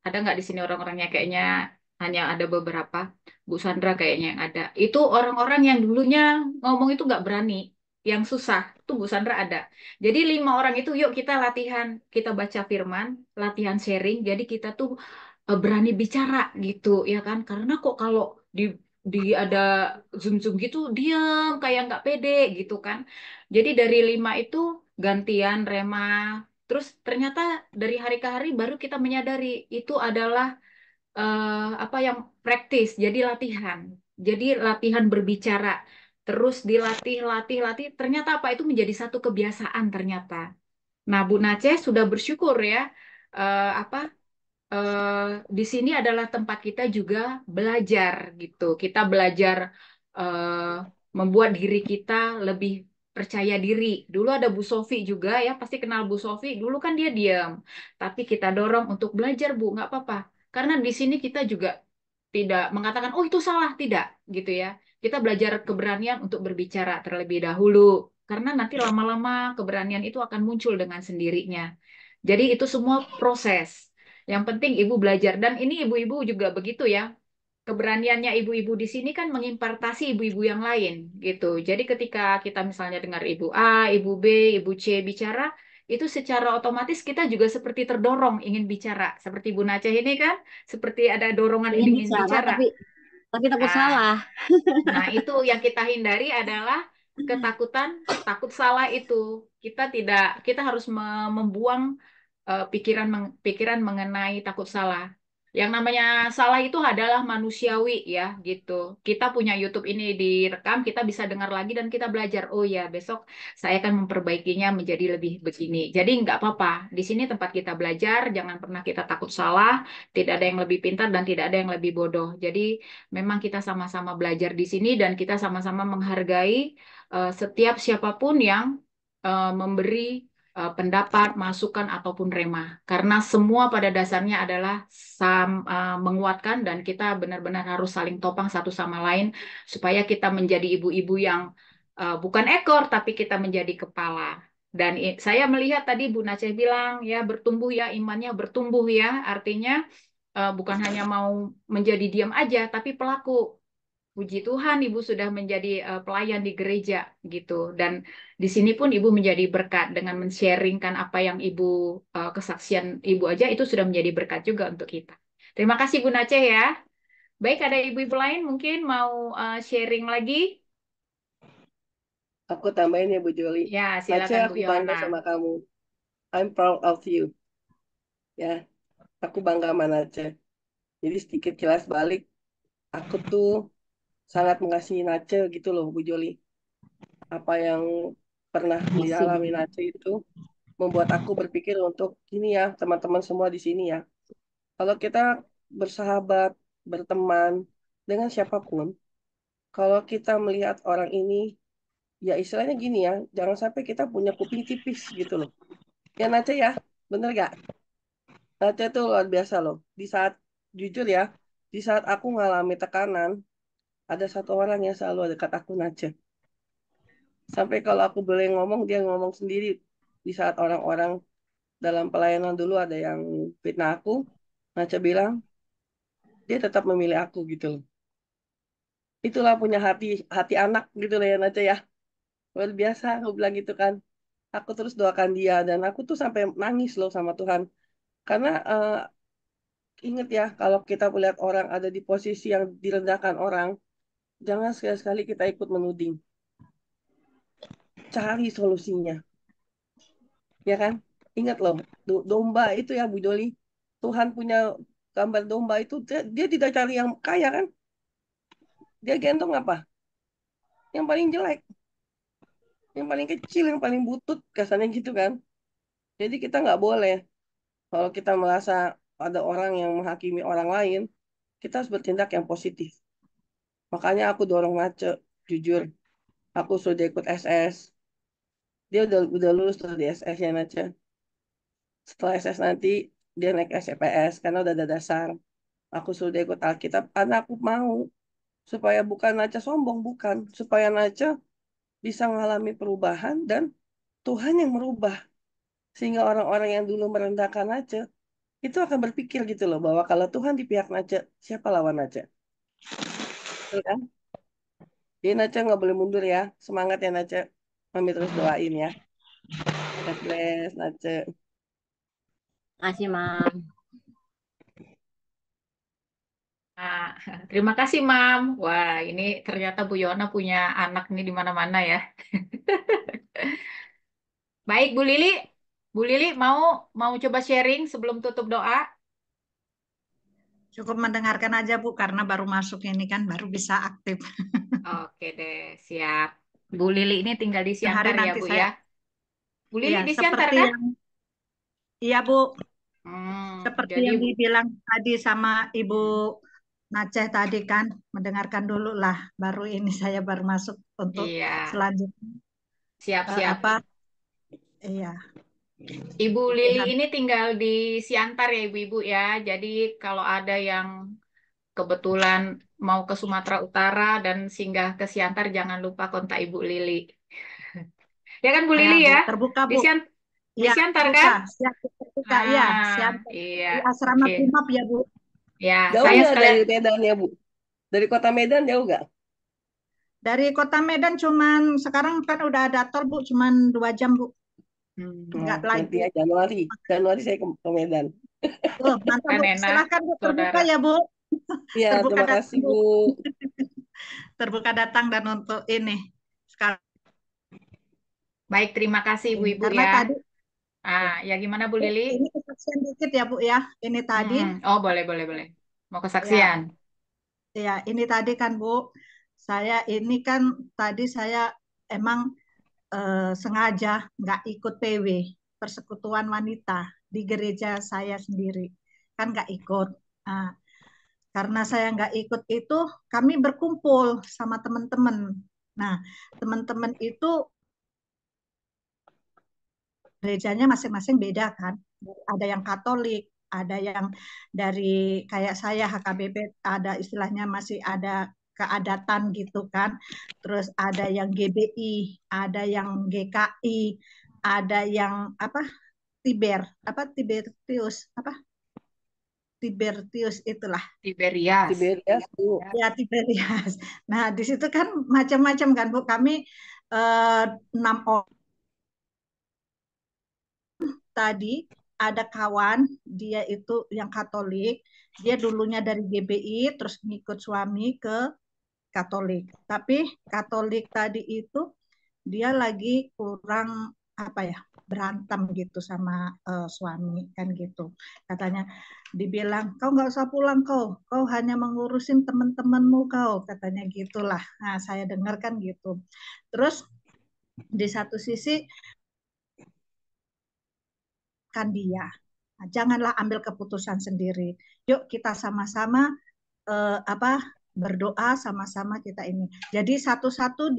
ada nggak di sini orang-orangnya, kayaknya hanya ada beberapa. Bu Sandra kayaknya yang ada. Itu orang-orang yang dulunya ngomong itu nggak berani, yang susah. Tuh Bu Sandra ada. Jadi 5 orang itu yuk kita latihan, kita baca firman, latihan sharing. Jadi kita tuh berani bicara gitu ya kan. Karena kok kalau di ada zoom gitu diam kayak nggak pede gitu kan. Jadi dari 5 itu gantian Rema. Terus ternyata dari hari ke hari baru kita menyadari itu adalah apa yang praktis, jadi latihan. Jadi latihan berbicara. Terus dilatih, latih, latih. Ternyata apa itu menjadi satu kebiasaan ternyata. Nah, Bu Nace sudah bersyukur ya. Apa di sini adalah tempat kita juga belajar gitu. Kita belajar membuat diri kita lebih percaya diri. Dulu ada Bu Sofi juga ya, pasti kenal Bu Sofi. Dulu kan dia diam, tapi kita dorong untuk belajar Bu, nggak apa-apa. Karena di sini kita juga tidak mengatakan, oh itu salah, tidak gitu ya. Kita belajar keberanian untuk berbicara terlebih dahulu. Karena nanti lama-lama keberanian itu akan muncul dengan sendirinya. Jadi itu semua proses. Yang penting ibu belajar. Dan ini ibu-ibu juga begitu ya. Keberaniannya ibu-ibu di sini kan mengimpartasi ibu-ibu yang lain gitu. Jadi ketika kita misalnya dengar ibu A, ibu B, ibu C bicara, itu secara otomatis kita juga seperti terdorong ingin bicara. Seperti Bu Naceh ini kan, seperti ada dorongan Ingin ingin bicara bicara. tapi takut Nah, salah. Nah, itu yang kita hindari adalah ketakutan, takut salah itu. Kita harus membuang pikiran mengenai takut salah. Yang namanya salah itu adalah manusiawi ya, gitu. Kita punya YouTube ini direkam, kita bisa dengar lagi dan kita belajar. Oh ya, besok saya akan memperbaikinya menjadi lebih begini. Jadi nggak apa-apa. Di sini tempat kita belajar, jangan pernah kita takut salah. Tidak ada yang lebih pintar dan tidak ada yang lebih bodoh. Jadi memang kita sama-sama belajar di sini dan kita sama-sama menghargai setiap siapapun yang memberi pendapat, masukan ataupun remah. Karena semua pada dasarnya adalah menguatkan dan kita benar-benar harus saling topang satu sama lain supaya kita menjadi ibu-ibu yang bukan ekor tapi kita menjadi kepala. Dan saya melihat tadi Bu Naceh bilang ya bertumbuh ya imannya bertumbuh ya artinya bukan hanya mau menjadi diam aja, tapi pelaku. Puji Tuhan, Ibu sudah menjadi pelayan di gereja gitu. Dan di sini pun Ibu menjadi berkat dengan men-sharingkan apa yang Ibu kesaksian Ibu aja itu sudah menjadi berkat juga untuk kita. Terima kasih Bu Aceh ya. Baik, ada ibu-ibu lain mungkin mau sharing lagi? Aku tambahin ya Bu Joli. Ya, Nace, silakan Bu aku bangga Yohana. sama kamu. I'm proud of you. Ya, aku bangga sama Nace. Jadi sedikit jelas balik, aku tuh sangat mengasihi Nace gitu loh Bu Joli. Apa yang pernah dialami Nace itu membuat aku berpikir untuk ini ya teman-teman semua di sini ya. Kalau kita bersahabat, berteman dengan siapapun, kalau kita melihat orang ini, ya istilahnya gini ya, jangan sampai kita punya kuping tipis gitu loh. Ya Nace ya, bener gak? Nace tuh luar biasa loh. Di saat, jujur ya, di saat aku ngalami tekanan, ada satu orang yang selalu dekat aku, Nace. Sampai kalau aku boleh ngomong, dia ngomong sendiri. Di saat orang-orang dalam pelayanan dulu ada yang fitnah aku, Nace bilang, dia tetap memilih aku gitu loh. Itulah punya hati hati anak gitu loh ya Nace ya. Luar biasa aku bilang gitu kan. Aku terus doakan dia dan aku tuh sampai nangis loh sama Tuhan. Karena ingat ya kalau kita melihat orang ada di posisi yang direndahkan orang, jangan sekali-sekali kita ikut menuding. Cari solusinya. Ya kan? Ingat loh, domba itu ya Bu Doli. Tuhan punya gambar domba itu dia tidak cari yang kaya kan? Dia gendong apa? Yang paling jelek, yang paling kecil, yang paling butut, kasarnya gitu kan. Jadi kita nggak boleh kalau kita merasa ada orang yang menghakimi orang lain, kita harus bertindak yang positif. Makanya aku dorong Nace, jujur, aku sudah ikut SS. Dia udah lulus tuh di SS ya Nace. Setelah SS nanti dia naik SPS karena udah ada dasar. Aku sudah ikut Alkitab karena aku mau supaya bukan Nace sombong, bukan, supaya Nace bisa mengalami perubahan dan Tuhan yang merubah sehingga orang-orang yang dulu merendahkan Nace itu akan berpikir gitu loh bahwa kalau Tuhan di pihak Nace, siapa lawan Nace? Betul kan? Jadi Nace nggak boleh mundur ya. Semangat ya Nace. Mami terus doain ya. God bless Nace. Makasih, Mam. Nah, terima kasih, Mam. Wah, ini ternyata Bu Yona punya anak nih di mana-mana ya. Baik, Bu Lili. Bu Lili mau coba sharing sebelum tutup doa? Cukup mendengarkan aja Bu, karena baru masuk ini kan, baru bisa aktif. Oke deh, siap. Bu Lili ini tinggal di Hari Siantar ya, nanti Bu saya, ya. Bu Lili iya di Siantar seperti kan? yang, iya Bu, seperti Jadi yang dibilang tadi sama Ibu Naceh tadi kan, mendengarkan dulu lah, baru ini saya baru masuk untuk iya, selanjutnya siap-siap. apa, iya. Ibu Lili ini tinggal di Siantar ya, Ibu-ibu ya. Jadi kalau ada yang kebetulan mau ke Sumatera Utara dan singgah ke Siantar, jangan lupa kontak Ibu Lili. Ya kan Bu Ya Lili Bu, ya? terbuka Di Bu. di Iya, Siantar terbuka, kan? siap terbuka, iya, siap. Iya, Di asrama oke. Primap ya Bu. Ya, Jauh saya nggak sekalian dari Medan ya Bu? Dari kota Medan jauh nggak? Dari kota Medan cuman, sekarang kan udah ada tol Bu, cuman 2 jam Bu. Nggak lagi. Nanti ya Januari saya ke Medan. Oh, mantap kan Bu. enak, Silahkan Bu, terbuka saudara. ya Bu. Iya, Terbuka terima datang kasih Bu. Bu. Terbuka datang dan untuk ini. Sekarang. Baik, terima kasih Ibu-ibu Karena ya. tadi, Ya gimana Bu Lili? ini kesaksian dikit ya Bu ya. Ini tadi, Oh, boleh. Mau ya, kesaksian? ya ini tadi kan Bu, saya ini kan tadi saya emang sengaja nggak ikut PW, Persekutuan Wanita di gereja saya sendiri. Kan nggak ikut. Nah, karena saya nggak ikut itu, kami berkumpul sama teman-teman. Nah, teman-teman itu gerejanya masing-masing beda kan. Ada yang Katolik, ada yang dari kayak saya HKBP, ada istilahnya masih ada keadatan gitu kan. Terus ada yang GBI, ada yang GKI, ada yang apa Tibertius Tibertius itulah. Tiberias. Tiberias Bu. Ya, Tiberias. Nah, di situ kan macam-macam kan Bu. Kami 6 orang tadi, ada kawan, dia itu yang Katolik, dia dulunya dari GBI, terus ngikut suami ke Katolik. Tapi Katolik tadi itu dia lagi kurang apa ya, berantem gitu sama suami kan gitu. Katanya dibilang kau nggak usah pulang kau hanya mengurusin teman-temanmu katanya gitulah. Nah, saya dengarkan gitu. Terus di satu sisi kan dia. Nah, janganlah ambil keputusan sendiri. Yuk kita sama-sama berdoa sama-sama kita ini. Jadi satu-satu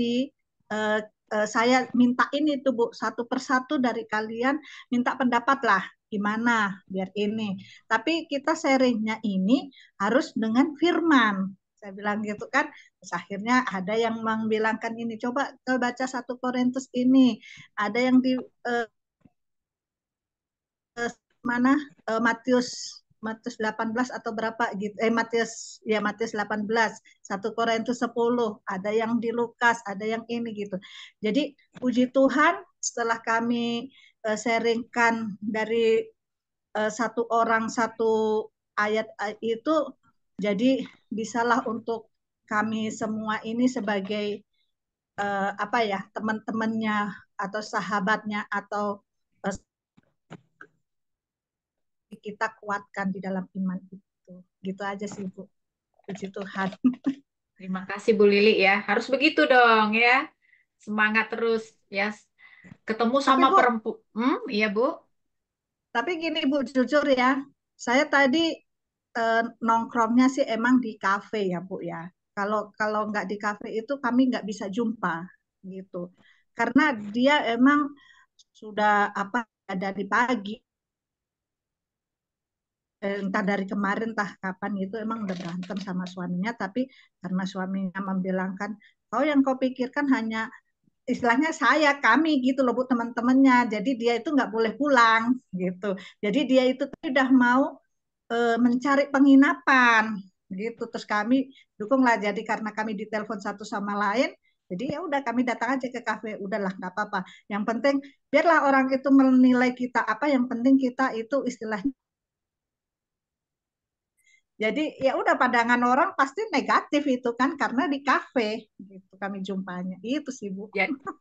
saya mintain itu Bu, satu persatu dari kalian minta pendapat lah gimana biar ini. Tapi kita sharingnya ini harus dengan firman. Saya bilang gitu kan. Terus akhirnya ada yang membilangkan ini, coba baca 1 Korintus ini. Ada yang di mana Matius 18 atau berapa gitu. Matius 18, 1 Korintus 10, ada yang di Lukas, ada yang ini gitu. Jadi puji Tuhan setelah kami sharingkan dari satu orang satu ayat itu, jadi bisalah untuk kami semua ini sebagai teman-temannya atau sahabatnya atau kita kuatkan di dalam iman itu. Gitu aja sih Bu. Puji Tuhan. Terima kasih Bu Lili ya. Harus begitu dong ya. Semangat terus ya. Ketemu Tapi sama Bu, perempuan. Iya Bu. tapi gini Bu, jujur ya, saya tadi nongkrongnya sih emang di kafe ya Bu ya. Kalau kalau nggak di kafe itu kami nggak bisa jumpa gitu. Karena dia emang sudah apa dari pagi, entah dari kemarin, entah kapan itu emang udah berantem sama suaminya. Tapi karena suaminya membilangkan, kau yang kau pikirkan hanya istilahnya kami gitu loh Bu, teman-temannya. Jadi dia itu nggak boleh pulang gitu. Jadi dia itu udah mau mencari penginapan gitu. Terus kami dukunglah. Jadi karena kami ditelepon satu sama lain, jadi ya udah kami datang aja ke kafe. Udahlah nggak apa-apa. Yang penting biarlah orang itu menilai kita apa. Yang penting kita itu istilahnya. Jadi ya udah pandangan orang pasti negatif itu kan karena di kafe gitu kami jumpanya. Itu sih Bu.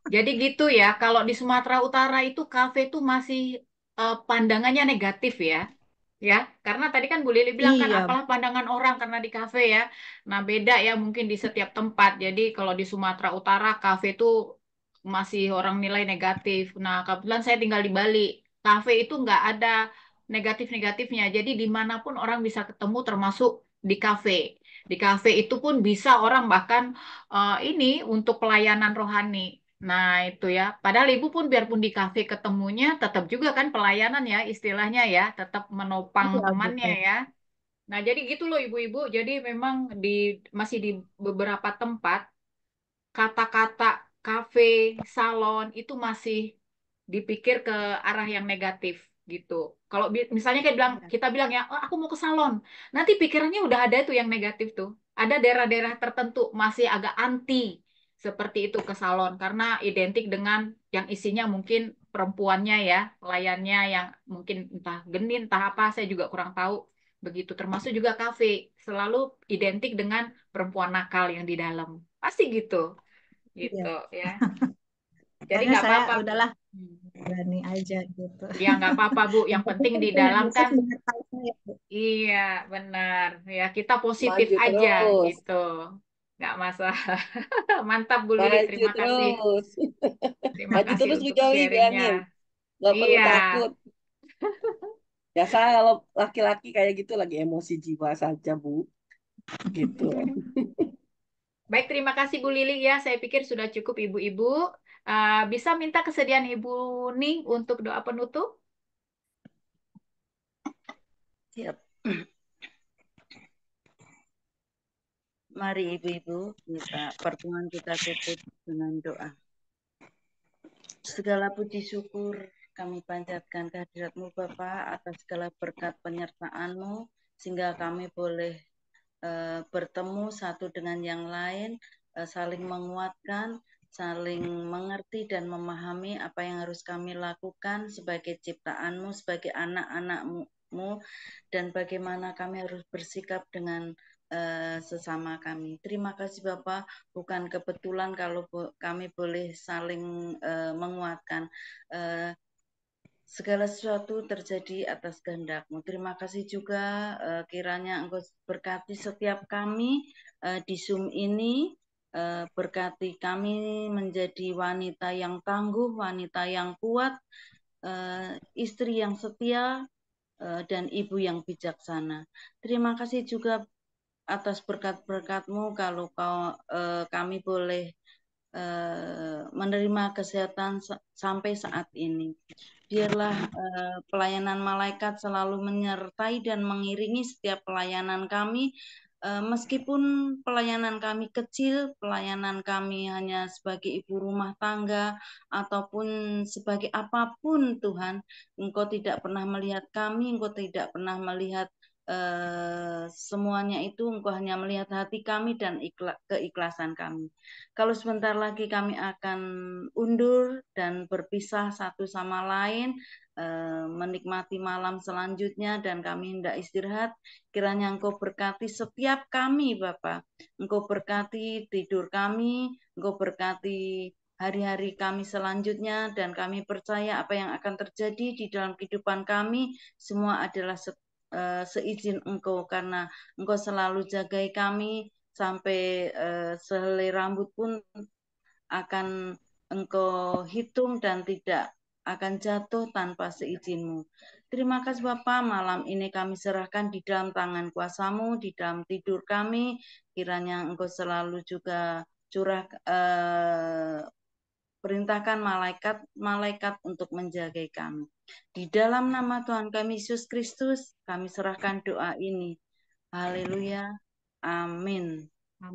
Jadi gitu ya. Kalau di Sumatera Utara itu kafe itu masih pandangannya negatif ya. Ya, karena tadi kan Bu Lili bilang kan Iya. apalah pandangan orang karena di kafe ya. Nah, beda ya mungkin di setiap tempat. Jadi kalau di Sumatera Utara kafe itu masih orang nilai negatif. Nah, kebetulan saya tinggal di Bali. Kafe itu nggak ada negatif-negatifnya. Jadi dimanapun orang bisa ketemu termasuk di kafe. Di kafe itu pun bisa orang bahkan ini untuk pelayanan rohani. Nah, itu ya. Padahal ibu pun biarpun di kafe ketemunya tetap juga kan pelayanan ya istilahnya ya, tetap menopang Iya, temannya betul. ya. Nah, jadi gitu loh ibu-ibu. Jadi memang masih di beberapa tempat kata-kata kafe, salon itu masih dipikir ke arah yang negatif gitu. Kalau misalnya kayak bilang kita bilang ya, oh, aku mau ke salon. Nanti pikirannya udah ada tuh yang negatif tuh. Ada daerah-daerah tertentu masih agak anti seperti itu ke salon karena identik dengan yang isinya mungkin perempuannya ya, pelayannya yang mungkin entah genit, entah apa, saya juga kurang tahu. Begitu termasuk juga kafe selalu identik dengan perempuan nakal yang di dalam. Pasti gitu. Gitu Iya. ya. Jadi Makanya nggak saya apa-apa. udahlah berani aja gitu. Ya nggak apa-apa Bu. Yang penting di Tuhan dalam Yesus kan. menyertai saya Bu. Iya benar. Ya kita positif Maju aja terus. gitu. Nggak masalah. Mantap Bu Lili. Maju Terima kasih. terus. Terima Maju kasih terus Bu untuk Joli, sharingnya. bilangin. Gak perlu Iya. takut. Biasa kalau laki-laki kayak gitu lagi emosi jiwa saja, Bu. Gitu. Baik, terima kasih Bu Lili ya. Saya pikir sudah cukup ibu-ibu. Bisa minta kesediaan Ibu Ning untuk doa penutup? Siap. Mari ibu-ibu pertemuan kita tutup dengan doa. Segala puji syukur kami panjatkan kehadirat-Mu Bapa atas segala berkat penyertaan-Mu sehingga kami boleh bertemu satu dengan yang lain, saling menguatkan, saling mengerti dan memahami apa yang harus kami lakukan sebagai ciptaan-Mu, sebagai anak-anak-Mu, dan bagaimana kami harus bersikap dengan sesama kami. Terima kasih Bapak, bukan kebetulan kalau kami boleh saling menguatkan. Segala sesuatu terjadi atas kehendak-Mu. Terima kasih juga kiranya Engkau berkati setiap kami di Zoom ini, berkati kami menjadi wanita yang tangguh, wanita yang kuat, istri yang setia, dan ibu yang bijaksana. Terima kasih juga atas berkat-berkat-Mu kalau kami boleh menerima kesehatan sampai saat ini. Biarlah pelayanan malaikat selalu menyertai dan mengiringi setiap pelayanan kami, meskipun pelayanan kami kecil, pelayanan kami hanya sebagai ibu rumah tangga, ataupun sebagai apapun Tuhan, Engkau tidak pernah melihat kami, Engkau tidak pernah melihat semuanya itu, Engkau hanya melihat hati kami dan keikhlasan kami. Kalau sebentar lagi kami akan undur dan berpisah satu sama lain, menikmati malam selanjutnya dan kami hendak istirahat, kiranya Engkau berkati setiap kami Bapa, Engkau berkati tidur kami, Engkau berkati hari-hari kami selanjutnya, dan kami percaya apa yang akan terjadi di dalam kehidupan kami semua adalah seizin Engkau, karena Engkau selalu jagai kami sampai sehelai rambut pun akan Engkau hitung dan tidak akan jatuh tanpa seizin-Mu. Terima kasih Bapa, malam ini kami serahkan di dalam tangan kuasa-Mu, di dalam tidur kami, kiranya Engkau selalu juga perintahkan malaikat untuk menjaga kami. Di dalam nama Tuhan kami Yesus Kristus, kami serahkan doa ini. Haleluya. Amin.